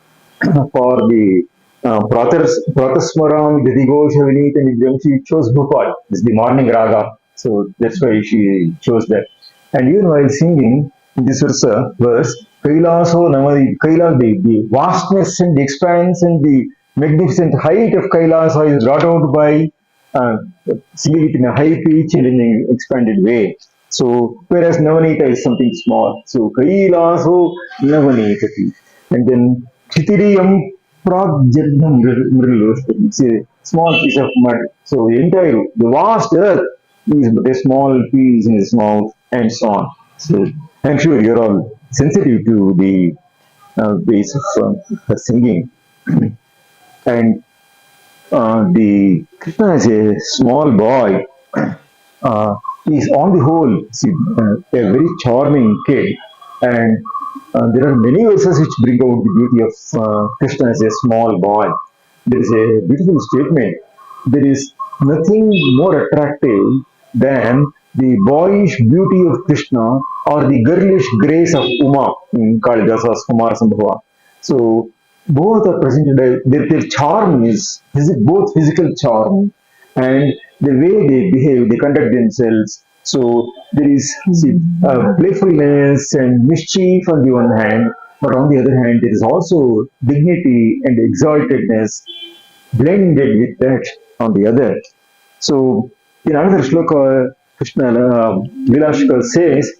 for the Pratasmaram Didigosha Vinita Nidram. She chose Bhupal, it's the morning raga, so that's why she chose that. And even while singing this verse, Kailaso Namadi, the vastness and the expanse and the magnificent height of Kailasa is brought out by singing it in a high pitch and in an expanded way. So, whereas Navanita is something small. So, Kailaso Navanitati. And then Chitiriyam Pragjadham Mrilostati. It's a small piece of mud. So, the vast earth is but a small piece in his mouth, and so on. So, I'm sure you're all sensitive to the ways of her singing. And the Krishna is a small boy. Is on the whole a very charming kid, and there are many verses which bring out the beauty of Krishna as a small boy. There is a beautiful statement. There is nothing more attractive than the boyish beauty of Krishna or the girlish grace of Uma in Kalidasa's Kumara Sambhava. So both are presented as their charm is both physical charm and the way they behave, they conduct themselves. So there is playfulness and mischief on the one hand, but on the other hand, there is also dignity and exaltedness blended with that on the other. So in another shloka, Krishna Līlāśuka says,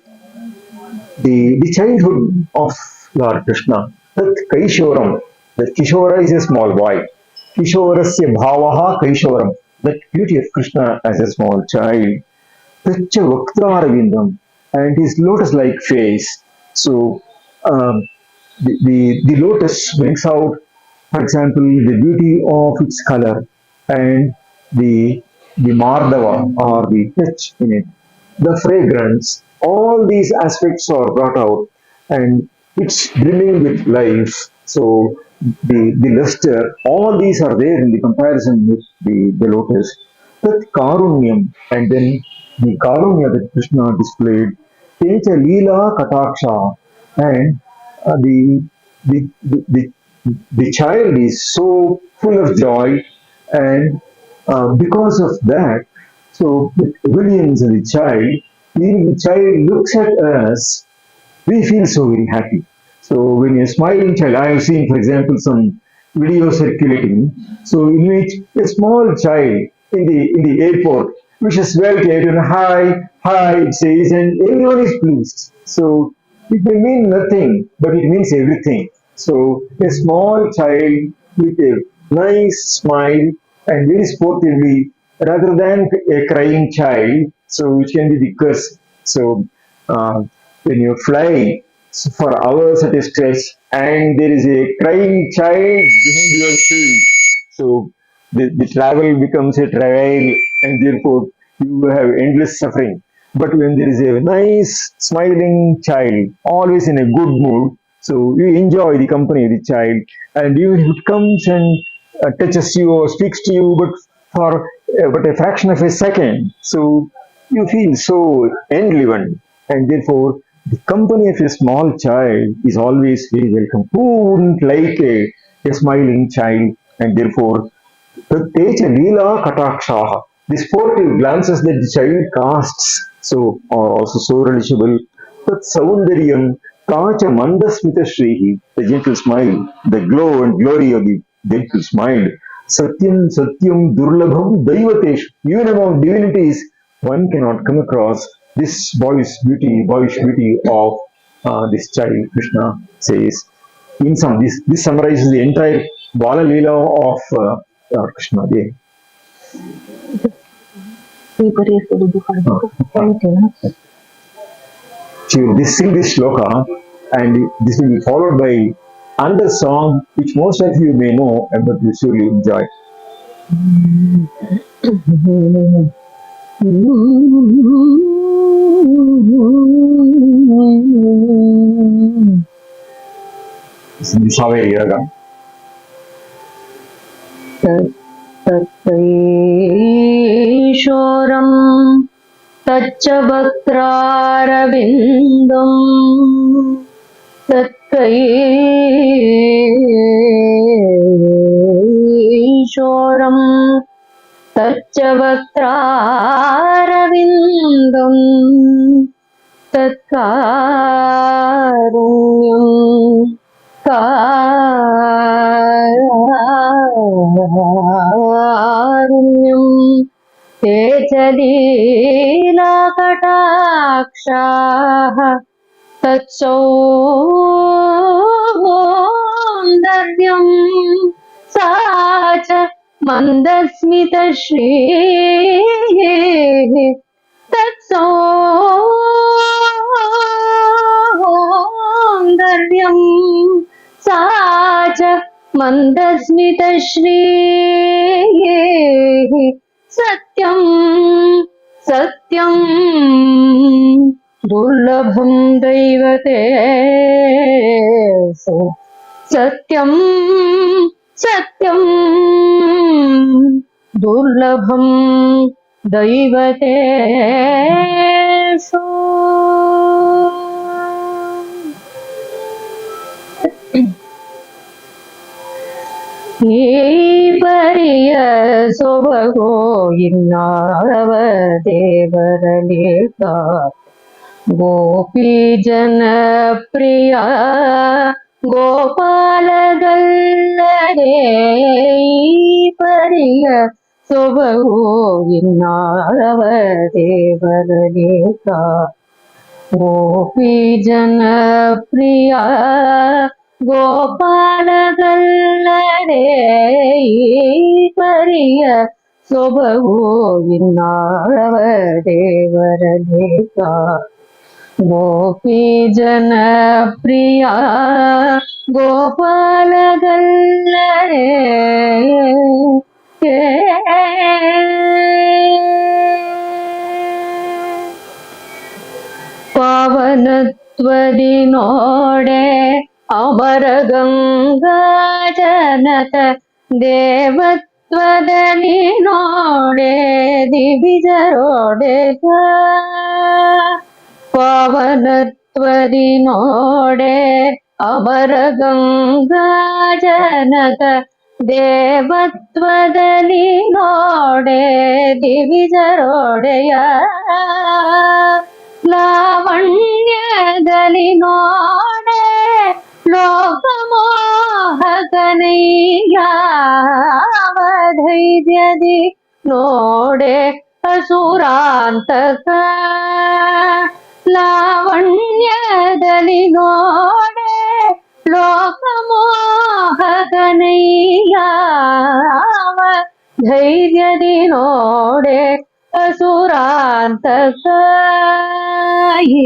the childhood of Lord Krishna, that Kaishoram, that Kishora is a small boy. Kishorasya bhavaha Kaishoram, that beauty of Krishna as a small child. Tacha Vaktraravindam, and his lotus-like face. So the lotus brings out, for example, the beauty of its color and the mardava or the touch in it, the fragrance, all these aspects are brought out and it's brimming with life. So the luster, all these are there in the comparison with the lotus. That karunyam and then the karunya that Krishna displayed, techa leela kataksha and the child is so full of joy and because of that, so the obedience of the child, when the child looks at us, we feel so very happy. So when a smiling child, I have seen, for example, some video circulating. So in which a small child in the airport wishes well to everyone, hi, hi, it says, and everyone is pleased. So it may mean nothing, but it means everything. So a small child with a nice smile and very sportively, rather than a crying child, so which can be the curse. So when you fly for hours at a stretch and there is a crying child behind your seat, so the travel becomes a travail and therefore you have endless suffering. But when there is a nice smiling child, always in a good mood, so you enjoy the company of the child, and even if it comes and touches you or speaks to you, but for but a fraction of a second, so you feel so enlivened, and therefore the company of a small child is always very welcome. Who wouldn't like a smiling child? And therefore, the teja leela katakshaha, the sportive glances that the child casts, so are also so relishable. That saundaryam kacha mandasmita shrihi, the gentle smile, the glow and glory of the gentle smile. Satyam satyam durlabham daivatesh, even among divinities, one cannot come across this boyish beauty of this child. Krishna says. In sum, this summarizes the entire Bala Leela of Krishna. Yeah. She will sing this shloka, and this will be followed by another song which most of you may know, but you surely enjoy. This is the Saveri Raga. तत्तैशोरं तच्च वक्त्रारविन्दं तत्कैशोरं तच्च वक्त्रारविन्दं तत्कारुण्यं कारुण्यं ते च लीलाकटाक्षाः तत्सौन्दर्यं सा च मन्दस्मितश्रीः तत्सौन्दर्यं सा च मन्दस्मितश्रीः सत्यं सत्यं दुर्लभं दैवतेषु सत्यं सत्यं दुर्लभं दैवतेषु ಈ ಪರಿಯ ಸೊಬಗೋ ಇನ್ನಾವ ದೇವರಲಿ ಗೋಪಿ ಜನಪ್ರಿಯ ಗೋಪಾಲಗಲ್ಲದೆ ಈ ಪರಿಯ ಸೊಬಗೋ ಇನ್ನಾವ ದೇವರಲಿ ಗೋಪಿ ಜನಪ್ರಿಯ ಗೋಪಾಲಗಲ್ಲದೆ ಈ ಪರಿಯ ಸೊಬಗು ಇನ್ನಾವ ದೇವರಲಿ ಗೋಪಿ ಜನಪ್ರಿಯ ಗೋಪಾಲಗಲ್ಲದೆ ಪಾವನತ್ವದಿ ನೋಡೆ ಅಮರ ಗಂಗಾ ಜನಕ ದೇವತ್ವದಲ್ಲಿ ನೋಡೆ ದಿವಿಜರೋಡೆ ಪಾವನತ್ವದಿ ನೋಡೆ ಅಮರ ಗಂಗಾ ಜನಕ ದೇವತ್ವದಲ್ಲಿ ನೋಡೆ ದಿವಿಜರೋಡೆಯ ಲಾವಣ್ಯದಲ್ಲಿ ನೋಡೆ ಲೋಕಮೋಹಕನೈರ್ಯದಿ ನೋಡೆ ಅಸುರಾಂತಕ ಲಾವಣ್ಯದಲ್ಲಿ ನೋಡೆ ಲೋಕಮೋಹಕನೈರ್ಯದಿ ನೋಡೆ ಅಸುರಾಂತಕ ಈ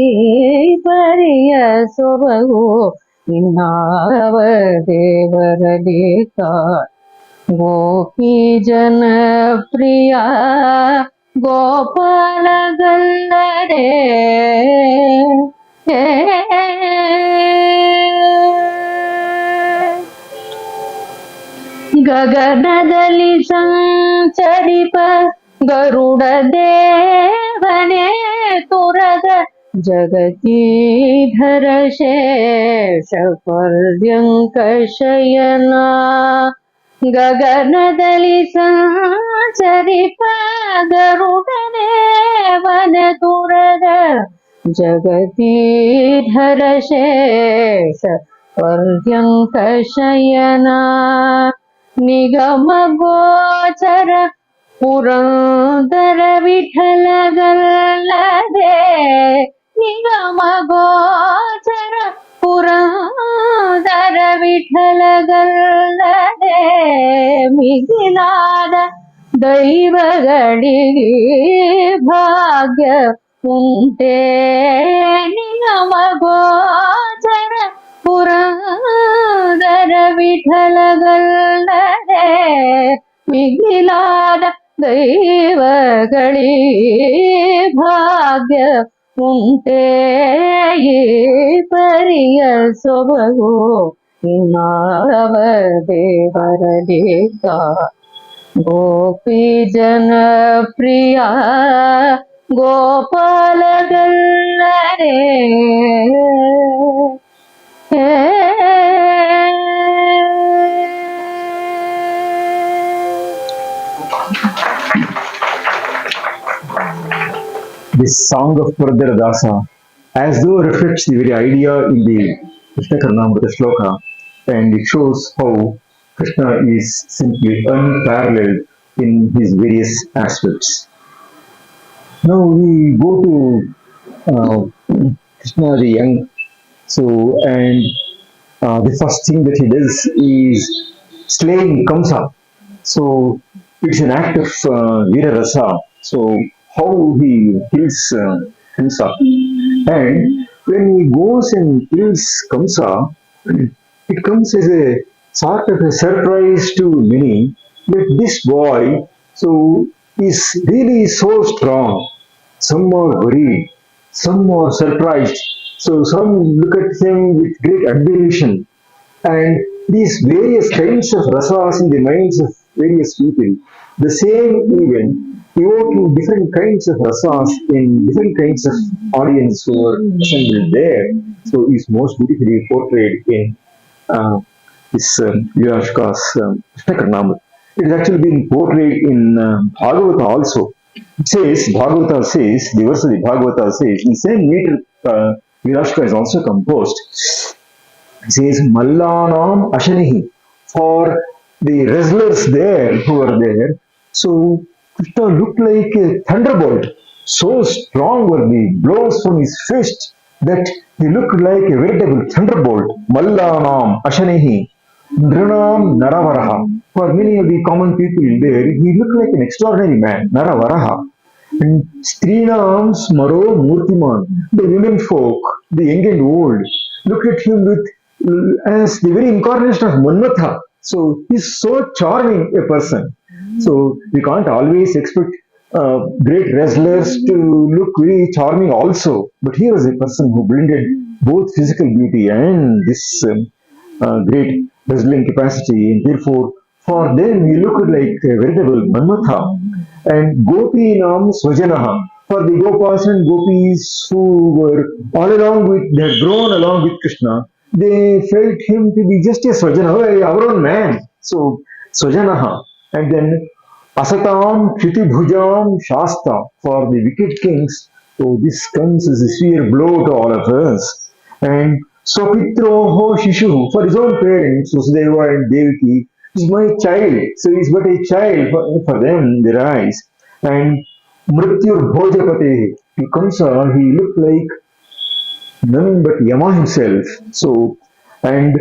ಪರಿಯ ಸೊಬಗು ಇನ್ನಾವ ದೇವರಲಿ ಗೋಪಿ ಜನಪ್ರಿಯ ಗೋಪಾಲಗಲ್ಲದೆ ಗಗನದಲ್ಲಿ ಸಂಚರಿಪ ಗರುಡ ದೇವನೇ ತುರಗ ಜಗತೀಧರ ಶೇಷ ಪರ್ಯಂಕ ಶಯನ ಗಗನದಲ್ಲಿ ಸಂಚರಿಪ ಗರುಡನೇ ವನ ತುರಗ ಜಗತೀಧರ ಶೇಷ ಪರ್ಯಂಕ ಶಯನ ನಿಗಮ ಗೋಚರ ಪುರಂದರ ವಿಠಲಗಲ್ಲದೆ ನಿಗಮ ಗೋಚರ ಪುರಂದರ ವಿಠಲಗಲ್ಲದೆ ಮಿಗಿಲಾದ ದೈವಗಳಿಗೆ ಭಾಗ್ಯ ಉಂಟೆ ನಿಗಮ ಗೋಚರ ಪುರಂದರ ವಿಠಲಗಲ್ಲದೆ ಮಿಗಿಲಾದ ದೈವಗಳಿಗೆ ಭಾಗ್ಯ ಉಂಟೆ ಈ ಪರಿಯ ಸೊಬಗು ಇನ್ನಾವ ದೇವರಲಿ ಗೋಪಿ ಜನಪ್ರಿಯ ಗೋಪಾಲಗಲ್ಲದೆ This song of Purandaradasa as though reflects the very idea in the ṣṇa Karṇāmr tam shloka, and it shows how Krishna is simply unparalleled in his various aspects. Now we go to Krishna the young, and the first thing that he does is slaying Kamsa. So it's an act of Veera Rasa. So how he kills Kamsa, and when he goes and kills Kamsa, it comes as a sort of a surprise to many that this boy is really so strong. Some are worried, some are surprised, so some look at him with great admiration, and these various kinds of rasas in the minds of various people The same event evoking different kinds of rasas in different kinds of audience who were assembled there. So is most beautifully portrayed in this Līlāśuka's ṣṇa Karṇāmr. It has actually been portrayed in Bhāgavata also. It says, Bhāgavata says, the verse of the Bhāgavata says, in the same meter Līlāśuka is also composed. It says, Mallanam Ashanihi, for the wrestlers there who were there. So Krishna looked like a thunderbolt. So strong were the blows from his fist that he looked like a veritable thunderbolt. Mallanam Ashanihi, Nranam Naravaraha. For many of the common people there, he looked like an extraordinary man, Naravaraha. And Strinam Smaro Murtiman, the women folk, the young and old, looked at him with as the very incarnation of Manmatha. So he's so charming a person. So we can't always expect great wrestlers to look very charming also. But he was a person who blended both physical beauty and this great wrestling capacity. And therefore, for them, he looked like a veritable Manmatha. And Gopi Nam Swajanaha. For the Gopas and Gopis who were all along with, they had grown along with Krishna, they felt him to be just a Swajana, our own man. So, Swajanaha. And then Asatam Kritibhujam Shasta, for the wicked kings. So, this comes as a severe blow to all of us. And Swapitroho Shishu, for his own parents, Vasudeva and Devaki, is my child. So, he's but a child for them, their eyes. And Mrityur Bhojapate, he comes, he looked like none but Yama himself. So, and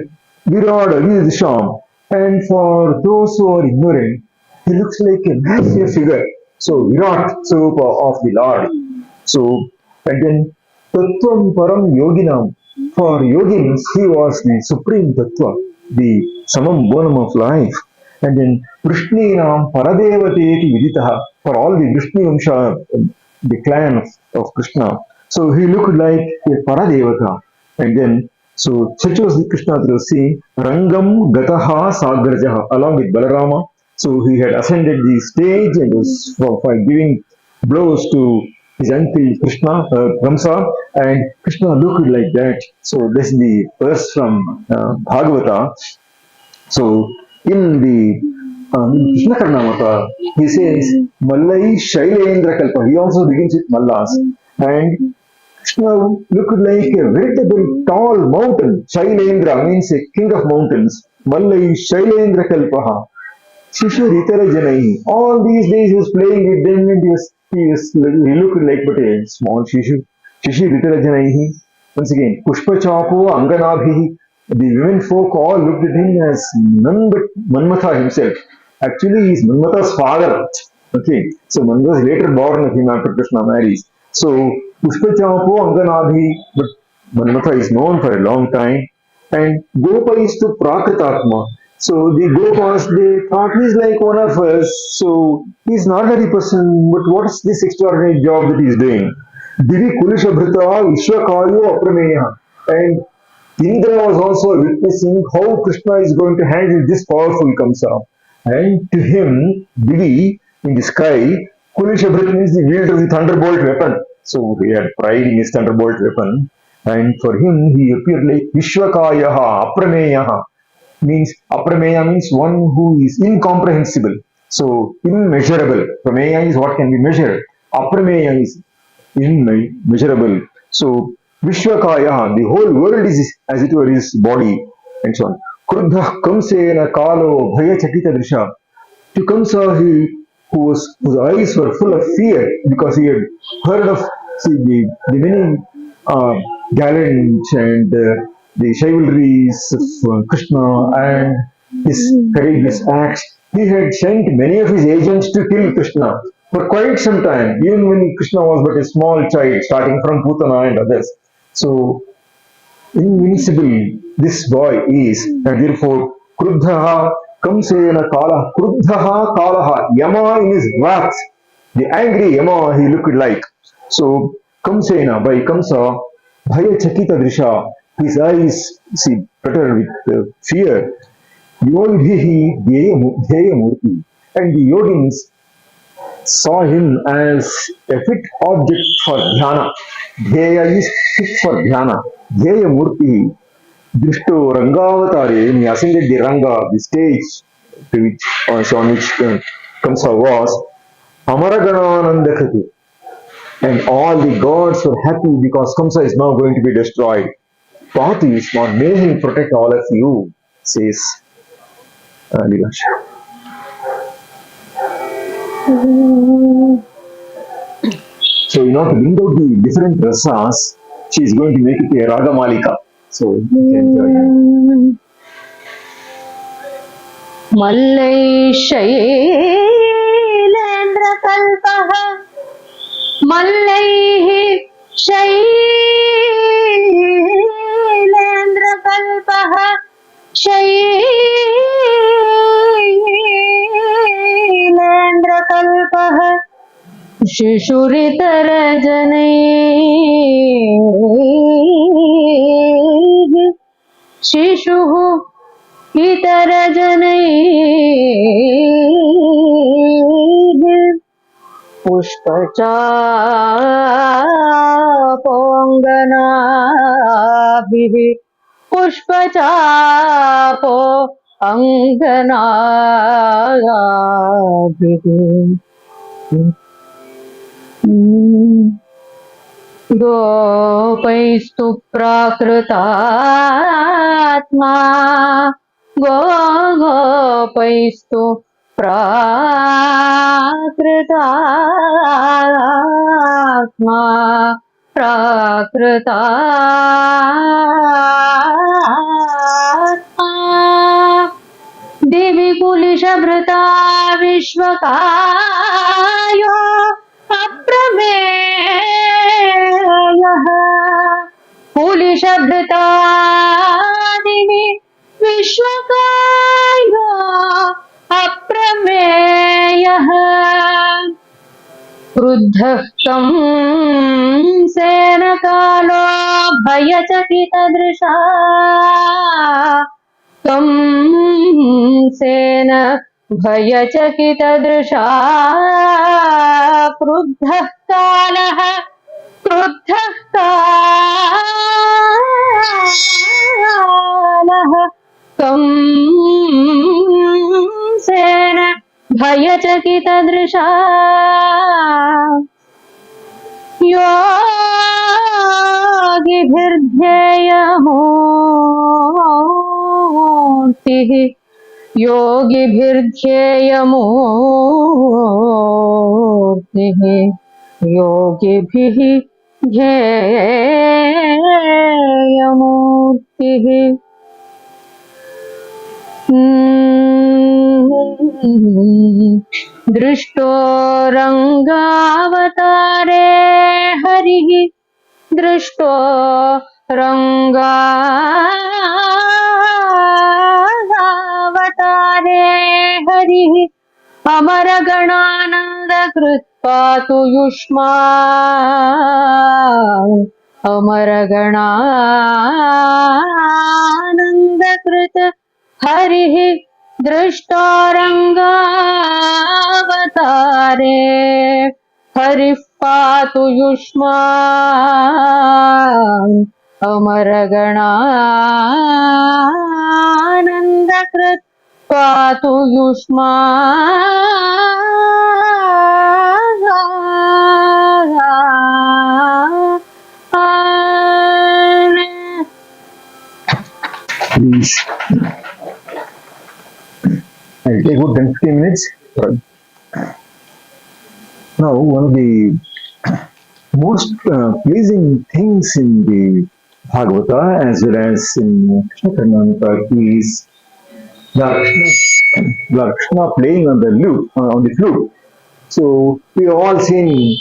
Virada Vidisham, and for those who are ignorant, he looks like a massive figure. So, Virat Swarupa of the Lord. So, and then Tattvam Param Yoginam, for yogins, he was the supreme Tattva, the Samam Bonam of life. And then Vrishninam Paradevateti Viditaha, for all the Vrishni Vamsha, the clan of Krishna. So he looked like a Paradevata. And then, so such was the Krishna that was seen, Rangam Gataha Sagrajaha, along with Balarama. So he had ascended the stage and was for giving blows to his uncle Krishna, Ramsa, and Krishna looked like that. So this is the verse from Bhagavata. So in the ṣṇa Karṇāmr, he says, Mallai Shailendra Kalpa. He also begins with Mallas. And Krishna looked like a veritable tall mountain. Shailendra means a king of mountains. Mallai Shailendra Kalpaha. Shishu Ritara Janai. All these days he was playing with them and he looked like but a small Shishu. Shishu Ritara Janai. Once again, Pushpa Chapo Anganabhi. The women folk all looked at him as none but Manmatha himself. Actually, he is Manmatha's father. Okay, so Manmatha was later born of him after Krishna marries. So, Pushpachapo Anganabhi, but Manmatha is known for a long time. And Gopa is to Prakritatma. So, the Gopas, they thought he's like one of us. So, he's not a person, but what's this extraordinary job that he's doing? Divi Kulishabhrita Vishwakayo Aprameya. And Indra was also witnessing how Krishna is going to handle this powerful Kamsa. And to him, Divi, in the sky, Kulishabhrit means the wield of the thunderbolt weapon. So he had pride in his thunderbolt weapon. And for him, he appeared like Vishwakayaha, Aprameyaha. Aprameya means one who is incomprehensible. So immeasurable. Prameya is what can be measured. Aprameya is immeasurable. So Vishwakaya, the whole world is as it were his body, and so on. Kruddha Kamsena Kalo Bhaya Chakita Drisha. To Kamsa, whose eyes were full of fear because he had heard of the many gallants and the chivalries of Krishna and his courageous acts. He had sent many of his agents to kill Krishna for quite some time, even when Krishna was but a small child, starting from Putana and others. So, invincible this boy is, and therefore, Kruddhaha Kamsena Kala, Kruddhaha Kalaha, Yama in his wrath, the angry Yama he looked like. So, Kamsena, by Kamsa, Bhaya Chakita Drisha, his eyes better with fear. Yodhihi Dhyayamurti. And the yogins saw him as a fit object for dhyana. Dhyaya is fit for dhyana. Dhyaya murti. Drishto Rangavatari, when he ascended the Ranga, the stage to which, on which Kamsa was, Amaragananandakati. And all the gods were happy because Kamsa is now going to be destroyed. Patu Yusma, may he protect all of you, says Līlāśuka. So, in order to bring out the different rasas, she is going to make it a Ragamalika. So, you can enjoy it. Mallai Shailendra Kalpaha Mallai Shailendra Kalpaha Shailendra Kalpaha Shishuritarajane Shishuhu Itarajane Pushpachaponganabihi Pushpachapo Anganabihi Gopaistu Prakritatma Gopaistu Prakritatma Prakritatma Devi Kulishabrata Vishwakayo Aprameyaha Kulishabrata Devi Vishwakayo Aprameyaha Kruddhah Kamsena Kalo Bhayachakitadrisha Kamsena Bhayachakitadrisha Kruddhah Kalaha Kruddhah Kalaha Kamsena Bhayachakitadrisha Yogibhirdhyayamurtihi Yogibhirdhyayamurtihi Yogibhihi Dhyayamurtihi Drishto Rangavatare Harihi Drishto Rangavatare Harihi Amaraganananda Kritpatu Yushman Amaraganananda Krit Harihi Drishtarangavatare Harih Patu Yushman Amaragananandakrit Patu Yushman. Please. I'll take about 10-15 minutes. Now, one of the most pleasing things in the Bhagavata as well as in ṣṇa Karṇāmr is Krishna playing on the flute. So we have all seen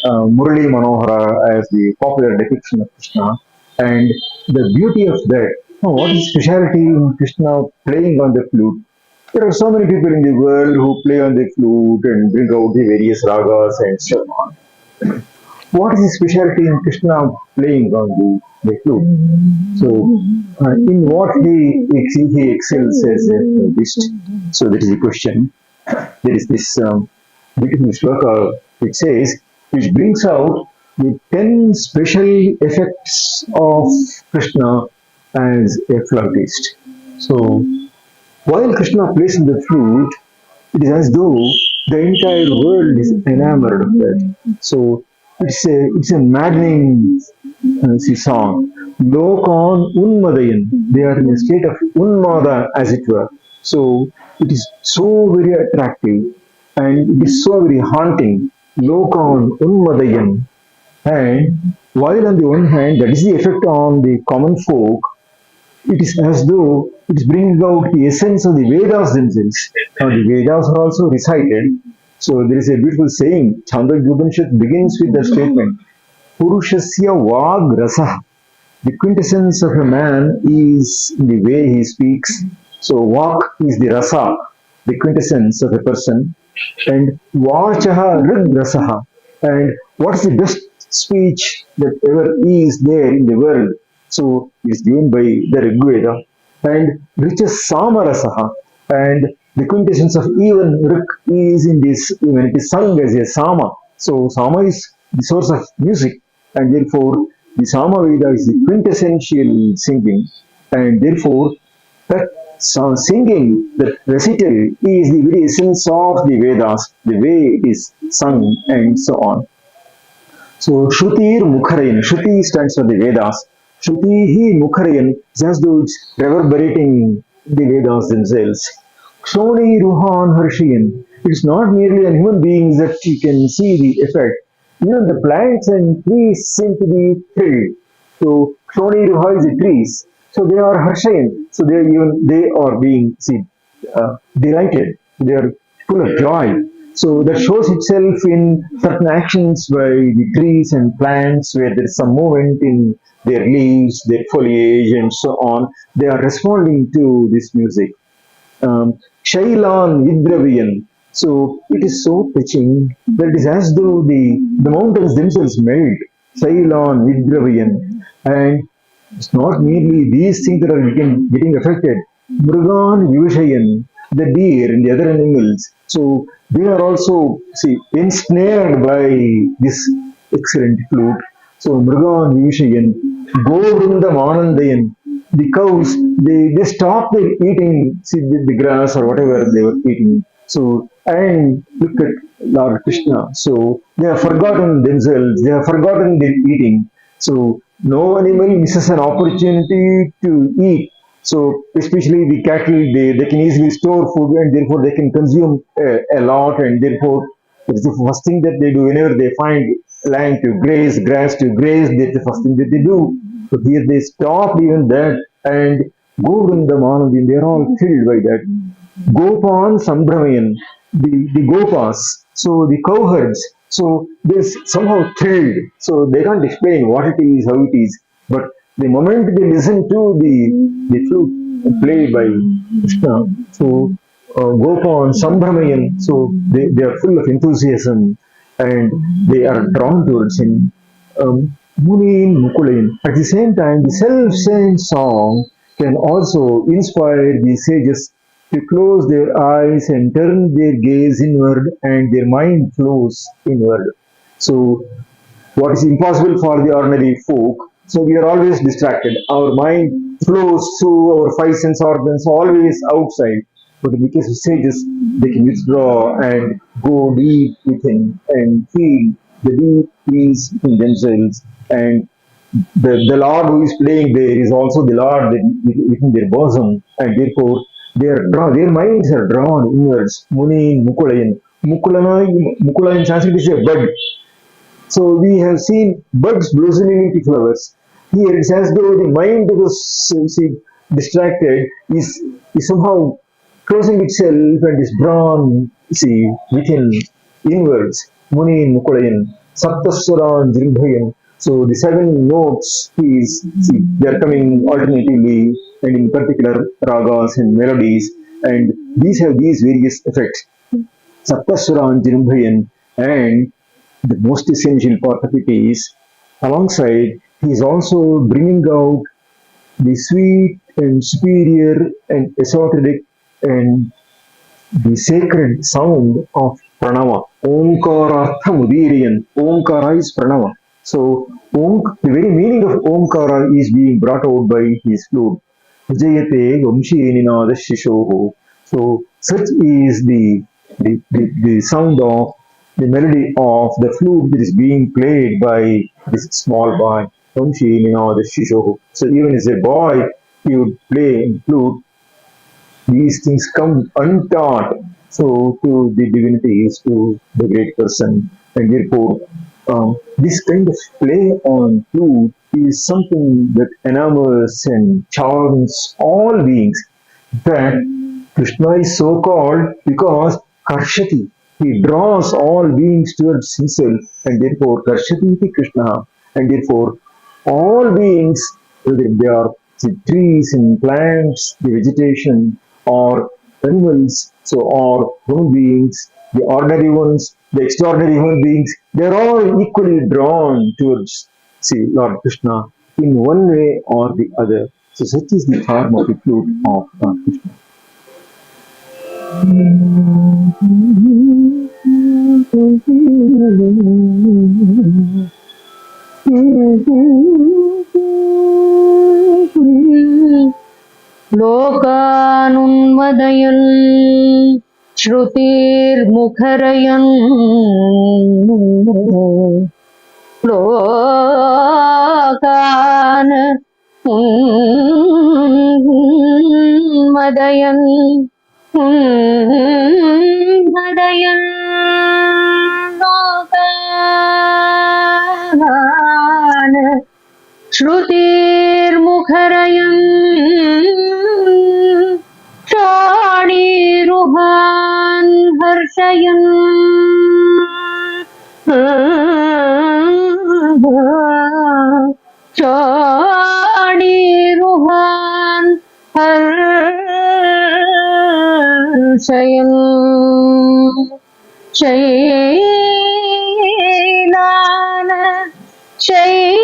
Murali Manohara as the popular depiction of Krishna, and the beauty of that. What is speciality in Krishna playing on the flute? There are so many people in the world who play on the flute and bring out the various ragas and so on. What is the specialty in Krishna playing on the flute? So, in what he excels as a artist? So that is the question. there is this beautiful sloka which says, which brings out the 10 special effects of Krishna as a flautist. So, while Krishna plays the flute, it is as though the entire world is enamored of that. So, it's a maddening song. Lokan Unmadayan. They are in a state of Unmada, as it were. So, it is so very attractive and it is so very haunting. Lokan Unmadayan. And while on the one hand, that is the effect on the common folk, it is as though it is bringing out the essence of the Vedas themselves. Now, the Vedas are also recited. So, there is a beautiful saying, Chandogya Upanishad begins with the statement, Purushasya Vag Rasa. The quintessence of a man is in the way he speaks. So, Vak is the Rasa, the quintessence of a person. And Vachaha Rig Rasaha. And what is the best speech that ever is there in the world? So it is given by the Rig Veda. And riches Samarasaha. And the quintessence of even Rik is in this, when it is sung as a Sama. So Sama is the source of music, and therefore the Sama Veda is the quintessential singing, and therefore that singing, that recital is the very essence of the Vedas, the way it is sung and so on. So Shrutir Mukharayan, Shruti stands for the Vedas. Shrutihi Mukharayan is as though it's reverberating the Vedas themselves. Kshoni Ruhan Harshiyan, it's not merely on human beings that you can see the effect. Even the plants and trees seem to be thrilled. So Kshoni Ruha is the trees. So they are Harshayan. So they are being delighted. They are full of joy. So that shows itself in certain actions by the trees and plants where there is some movement in their leaves, their foliage, and so on. They are responding to this music. Shailan Vidraviyan. So it is so touching that it is as though the mountains themselves melt. Shailan Vidraviyan. And it's not merely these things that are getting affected. Mrugan Yushayan, the deer and the other animals. So they are also ensnared by this excellent flute. So Mrugan Yushayan, Govrinda Manandayan, the cows, they stop their eating the grass or whatever they were eating. So, and look at Lord Krishna. So they have forgotten themselves, they have forgotten their eating. So no animal misses an opportunity to eat. So especially the cattle, they can easily store food and therefore they can consume a lot, and therefore it's the first thing that they do whenever they find land to graze, grass to graze, that's the first thing that they do. So here they stop even that and go in the Manavin, they're all filled by that. Gopan Sambramayan, the Gopas, so the cowherds, so they're somehow thrilled. So they can't explain what it is, how it is, but the moment they listen to the flute played by Krishna, so Gopan Sambramayan, so they are full of enthusiasm and they are drawn towards him. Munin Mukulayan. At the same time, the self-same song can also inspire the sages to close their eyes and turn their gaze inward, and their mind flows inward. So, what is impossible for the ordinary folk, so we are always distracted. Our mind flows through our five sense organs, always outside. But in the case of sages, they can withdraw and go deep within and feel the deep peace in themselves. And the Lord who is playing there is also the Lord within their bosom, and therefore their minds are drawn inwards. Muni, Mukulayan. Mukula in Sanskrit is a bud. So we have seen buds blossoming into flowers. Here it's as though the mind that was distracted is somehow closing itself and is drawn within inwards. Muni Mukulayan. Saptaswaran Jirbhayan. So the seven notes they are coming alternatively and in particular ragas and melodies, and these have these various effects. Saptaswaran Jirbhayan, and the most essential part of it is alongside he is also bringing out the sweet and superior and esoteric and the sacred sound of pranava. Omkarartha mudiriyan. Omkara is pranava. So the very meaning of Omkara is being brought out by his flute. Vijayate vamshininada shishoho. So such is the sound of the melody of the flute that is being played by this small boy. Vamshininada shishoho. So even as a boy, he would play flute. These things come untaught. So to the divinities, to the great person, and therefore this kind of play on flute is something that enamels and charms all beings. That Krishna is so called because Karshati, he draws all beings towards himself, and therefore Karshati iti Krishna, and therefore all beings, whether they are the trees and plants, the vegetation, or animals, so or human beings, the ordinary ones, the extraordinary human beings, they are all equally drawn towards, see, Lord Krishna in one way or the other. So such is the charm of the flute of Krishna. लोकानुन्मदयन् श्रुतिर्मुखरयन् लोकान् उन्मदयन् उन्मदयन् लोकान् श्रुतिर्मुखरयन् क्षाणीरुहान् हर्षयन् क्षाणीरुहान् हर्षयन् शैलान् शैलान्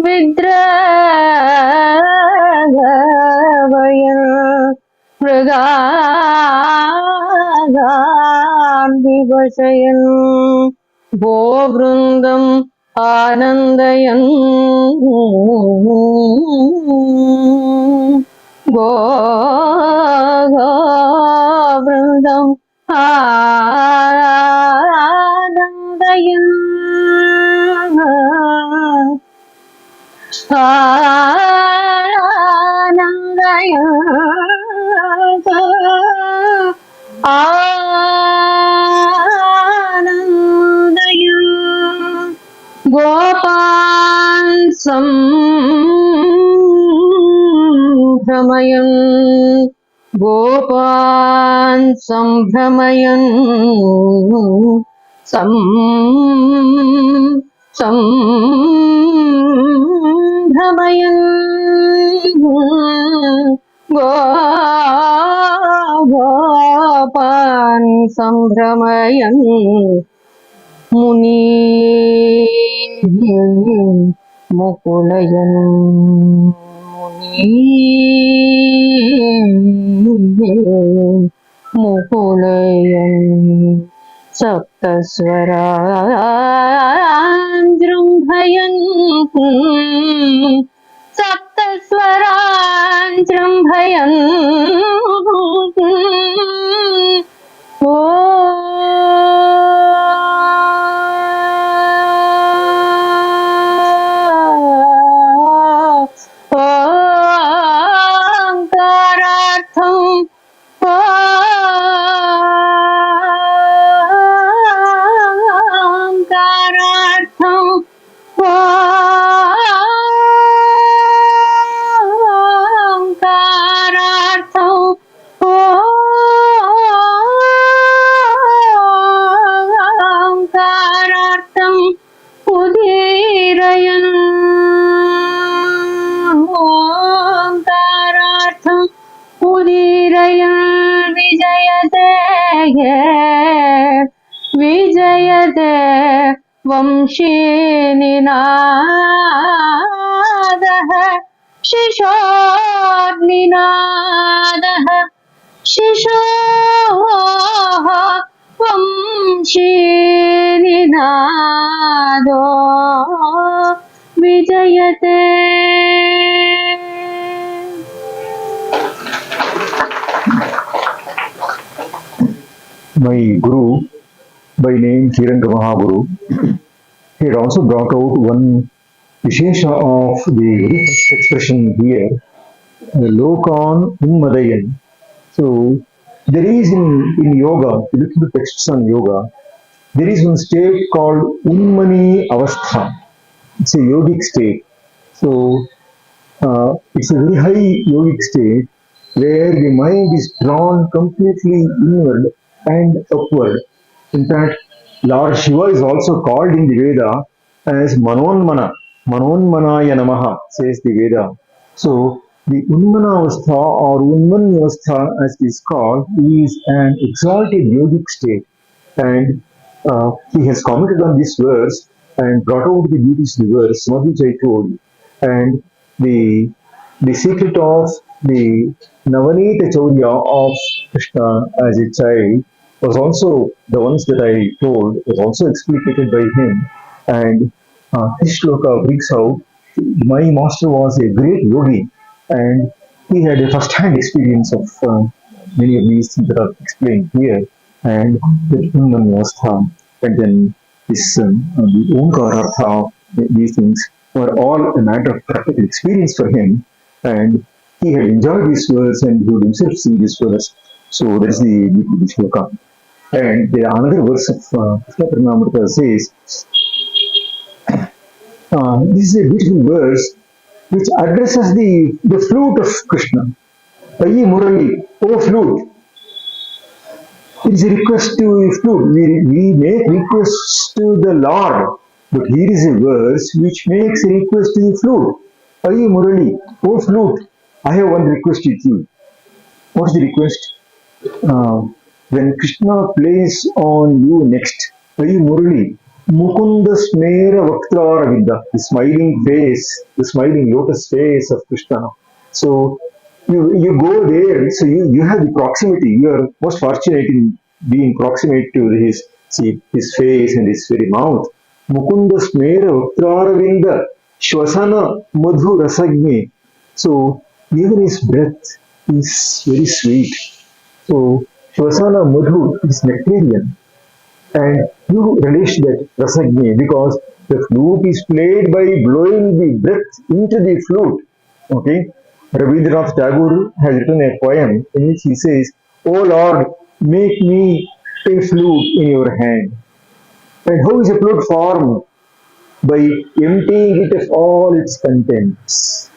विद्रावयन् मृगान् विवशयन् गोवृन्दम् आनन्दयन् गोवृन्दम् आनन्दयन् आनन्दयन् गोपान् सम्भ्रमयन् गोपान् सम्भ्रमयन् सम्भ्रमयन् गोपान् सम्भ्रमयन् मुनि मुकुलयन् मुकुलयन् सप्तस्वरान् जृम्भयन् सप्तस्वरान् जृम्भयन् मध्ये विजयते वंशी निनादः शिशोर्निनादः शिशोः वंशी निनादो विजयते. My guru, by name Śrī Kr Mahaguru, he had also brought out one Vishesha of the very first expression here, Lokan Unmadayan. So, there is in yoga, if you look into texts on yoga, there is one state called Unmani Avastha. It's a yogic state. So, it's a very high yogic state where the mind is drawn completely inward and upward. In fact, Lord Shiva is also called in the Veda as Manonmana. Manonmanaya Namaha, says the Veda. So, the Unmanavastha or Unmanyavastha, as it is called, is an exalted yogic state. And he has commented on this verse and brought out the beauties of the verse, some of which I told. And the secret of the Navanita Chaurya of Krishna as a child was also the ones that I told, was also explicated by him. And this shloka brings out my master was a great yogi and he had a first-hand experience of many of these things that are explained here. And the Unmanavastha and then this the Omkarartha, these things were all a matter of practical experience for him. And he had enjoyed these words and he would himself see these words. So that is the shloka. And the another verse of ṣṇa Karṇāmr tam says, this is a beautiful verse which addresses the flute of Krishna. Ayi Murali, oh flute. It is a request to a flute. We make requests to the Lord, but here is a verse which makes a request to the flute. Ayi Murali, oh flute, I have one request with you. What is the request? When Krishna plays on you next, Ayi Murali, Mukunda Smera Vaktrara Vidya, the smiling face, the smiling lotus face of Krishna. So you go there, so you have the proximity. You are most fortunate in being proximate to his face and his very mouth. Mukunda Smera Vaktrara Vidya, Shvasana Madhu Rasagni. So even his breath is very sweet. So Shvasana Madhu is nectarian. And you relish that rasagni because the flute is played by blowing the breath into the flute. Okay? Rabindranath Tagore has written a poem in which he says, "Oh Lord, make me a flute in your hand." And how is a flute formed? By emptying it of all its contents.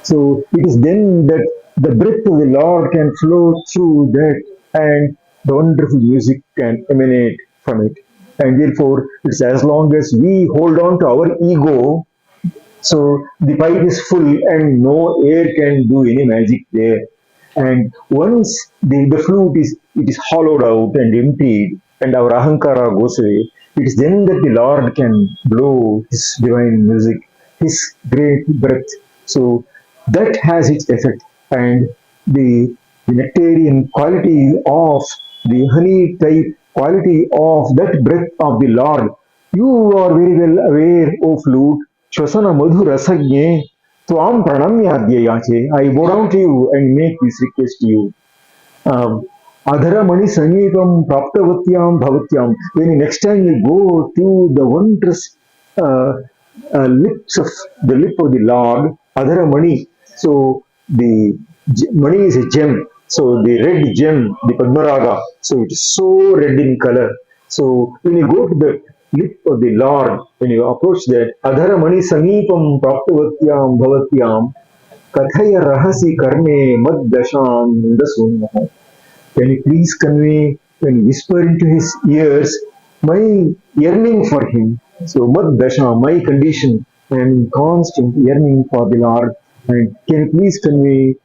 So it is then that the breath of the Lord can flow through that and the wonderful music can emanate from it. And therefore, it's as long as we hold on to our ego, so the pipe is full and no air can do any magic there. And once the flute is hollowed out and emptied and our ahankara goes away, it is then that the Lord can blow his divine music, his great breath. So that has its effect. And the nectarian quality of the honey type quality of that breath of the Lord, you are very well aware, O flute. Shvasana Madhu Rasagye Tvam Pranamyadyayache. I bow down to you and make this request to you. Adhara Mani Samipam Praptavatyam Bhavatyam. When next time you go to the wondrous lips of the lip of the Lord, Adhara Mani. So the Mani is a gem. So the red gem, the Padmaraga, so it is so red in color. So when you go to the lip of the Lord, when you approach that, Adhara Mani Samipam Praptavatyam Bhavatyam Kathaya Rahasi Karne Mad Dasham Dasunah. Can you please convey, when you whisper into his ears, my yearning for him. So Mad Dasham, my condition, and constant yearning for the Lord. And can you please convey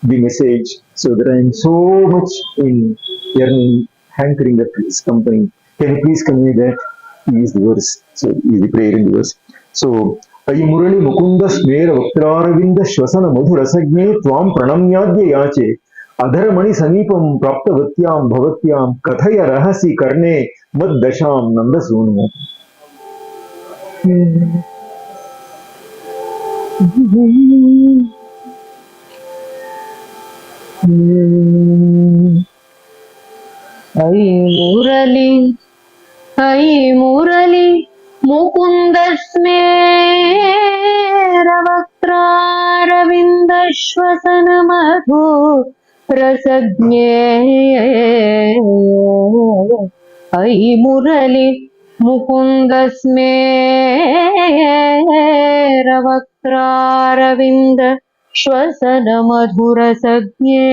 the message so that I am so much in yearning hankering that his company. Can you please convey that? Is the verse. So is the prayer in the verse. So Ayi Murali Mukunda Smera Vaktravinda Shvasana Madhurasagne Tvam Pranamyadya Yache Adharamani Samipam Praptavatyam Bhavatyam Kathaya Rahasi Karne Mad Dasham Nandasunu. Ai Murali Mukundasmera Vaktraravindashvasana Madhu Ai Murali Mukundasmera Vaktraravindashvasana Madhurasagne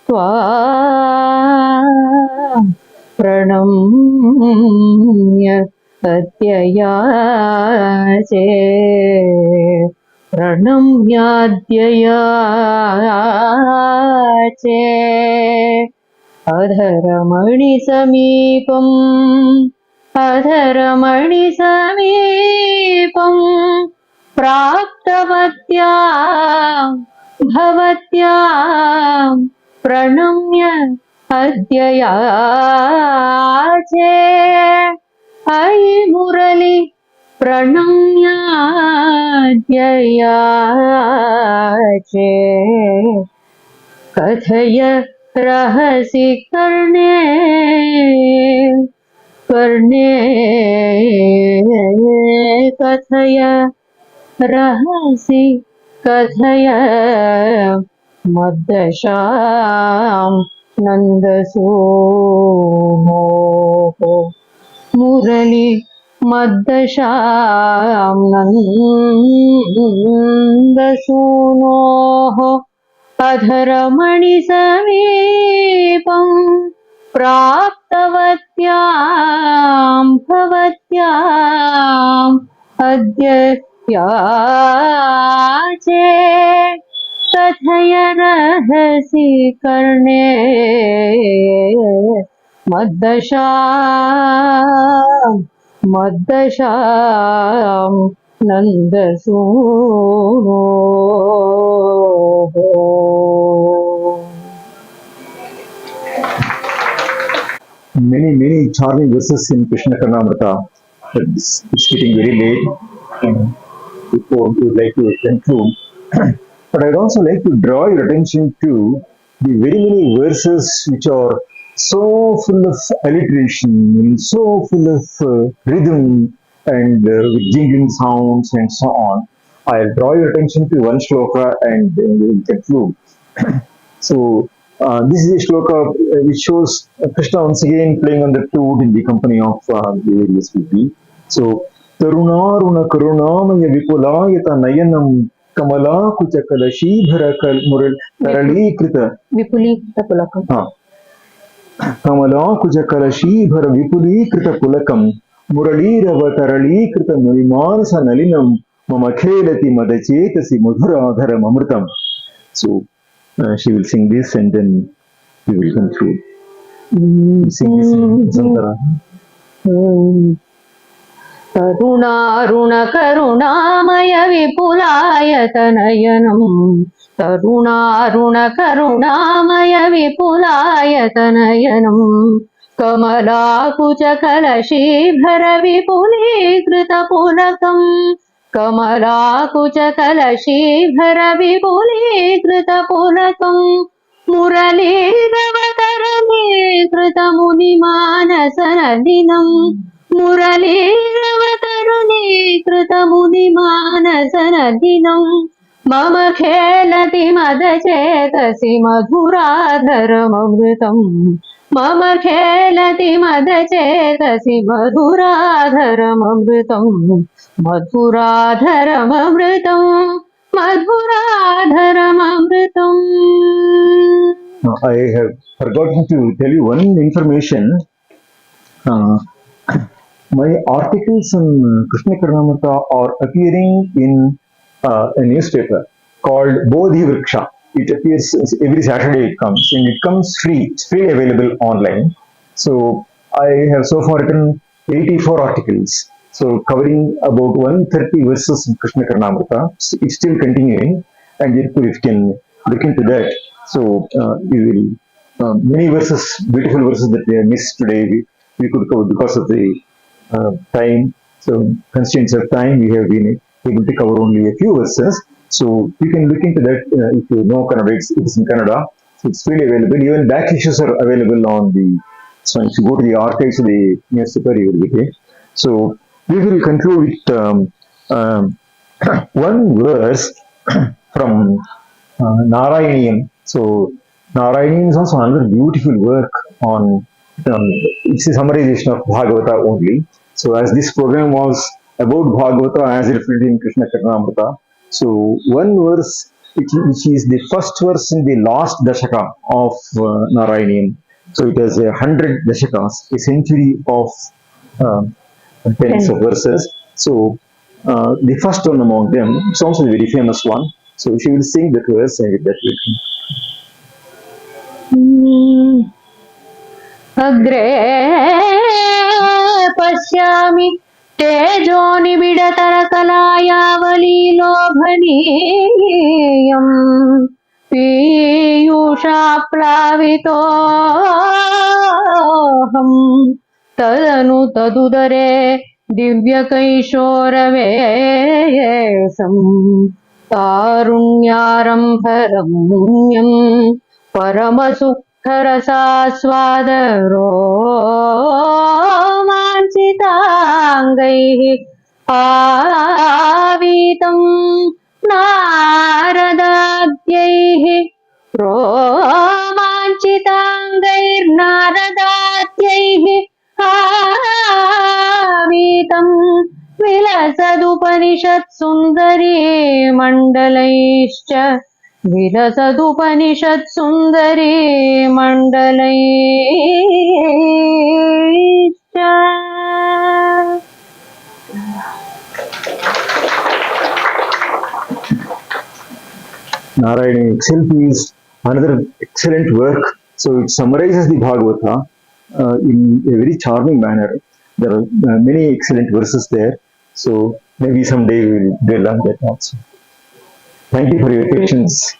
Tvam Pranamya Adyayache Pranamyadyayache Adharamani Samipam Praptavatyam Bhavatyam Pranamya Adyayache Ai Murali Pranamya Adyayache Kathaya Rahasi Karne Kathaya Rahasi Kathaya Madasham Nandasuno Murali Madasham Nandasuno Adharamani Samipam Praptavatyam Bhavatyam Adyayache Kathaya Rahasi Karne Madasham Nandasuno. Many charming verses in Krishna Karṇāmr tam. It's getting very late. Before we would like to conclude, but I'd also like to draw your attention to the very many verses which are so full of alliteration, so full of rhythm and with jingling sounds and so on. I'll draw your attention to one shloka and then we will conclude. So this is a shloka which shows Krishna once again playing on the flute in the company of the various people. So Tarunaruna Karunamaya Vipulayata Nayanam Kamala Kuchakalashi Mural Taralikrita Vipulikrita Pulakam. Kamala Kuchakalashi Bhara Vipulikrita Pulakam Muralirava Taralikrita Mulimarsa Nalinam Mamakhelati Madachetasi Madhuradharam Amritam. So she will sing this and then we will conclude. Sing this in Santara. Tarunaruna Karunamaya Vipulayatanayanam Tarunaruna Karunamaya Vipulayatanayanam Kamala Kuchakalashi Bhara Vipulikrita Pulakam Kamala Kuchakalashi Bhara Vipulikrita Pulakam Muraliravataralikrita Munimanasanalinam Muraliravataralikrita Munimanasanalinam Mama Khelati Madachetasi Madhuradharamamritam Mama Khelati Madachetasi Madhuradharamamritam Madhuradharamamritam Madhuradharamamritam. I have forgotten to tell you one information. My articles on Krishna Karṇāmr are appearing in a newspaper called Bodhi Vriksha. it appears every Saturday it comes, and it comes free. It's free available online. So I have so far written 84 articles. So covering about 130 verses in Krishna Karṇāmr tam. It's still continuing, and therefore if you can look into that. So you will many verses, beautiful verses that we have missed today. We could cover because of the time. So constraints of time, we have been able to cover only a few verses. So you can look into that if you know Kannada. It's in Kannada. So it's freely available. Even back issues are available on the. So if you go to the archives of the newspaper, you will get it. So we will conclude with one verse from Narayanian. So Narayanian is also another beautiful work on. It's a summarization of Bhagavata only. So as this program was about Bhagavata as reflected in Krishna Karṇāmr tam, so one verse which is the first verse in the last dashaka of Narayanian. So it has 100 dashakas, a century of tens of verses. So the first one among them, it's also a very famous one. So she will sing that verse and with that will come. अग्रे पश्यामि तेजोनिबिडतरकलायावलीलोभनीयम् पीयूषाप्लावितोऽहम् तदनु तदुदरे दिव्यकैशोरवेशम् तारुण्यारम्भरम्यम् परमसुखरसास्वादरो माञ्चिताङ्गैः आवीतं नारदाद्यैः रोमाञ्चिताङ्गैर्नारदाद्यैः आवीतं विलसदुपनिषत्सुन्दरी मण्डलैश्च विलसदुपनिषत्सुन्दरी मण्डलैश्च Narayana itself is another excellent work. So it summarizes the Bhagavata in a very charming manner. There are many excellent verses there. So maybe someday we will dwell on that also. Thank you for your patience.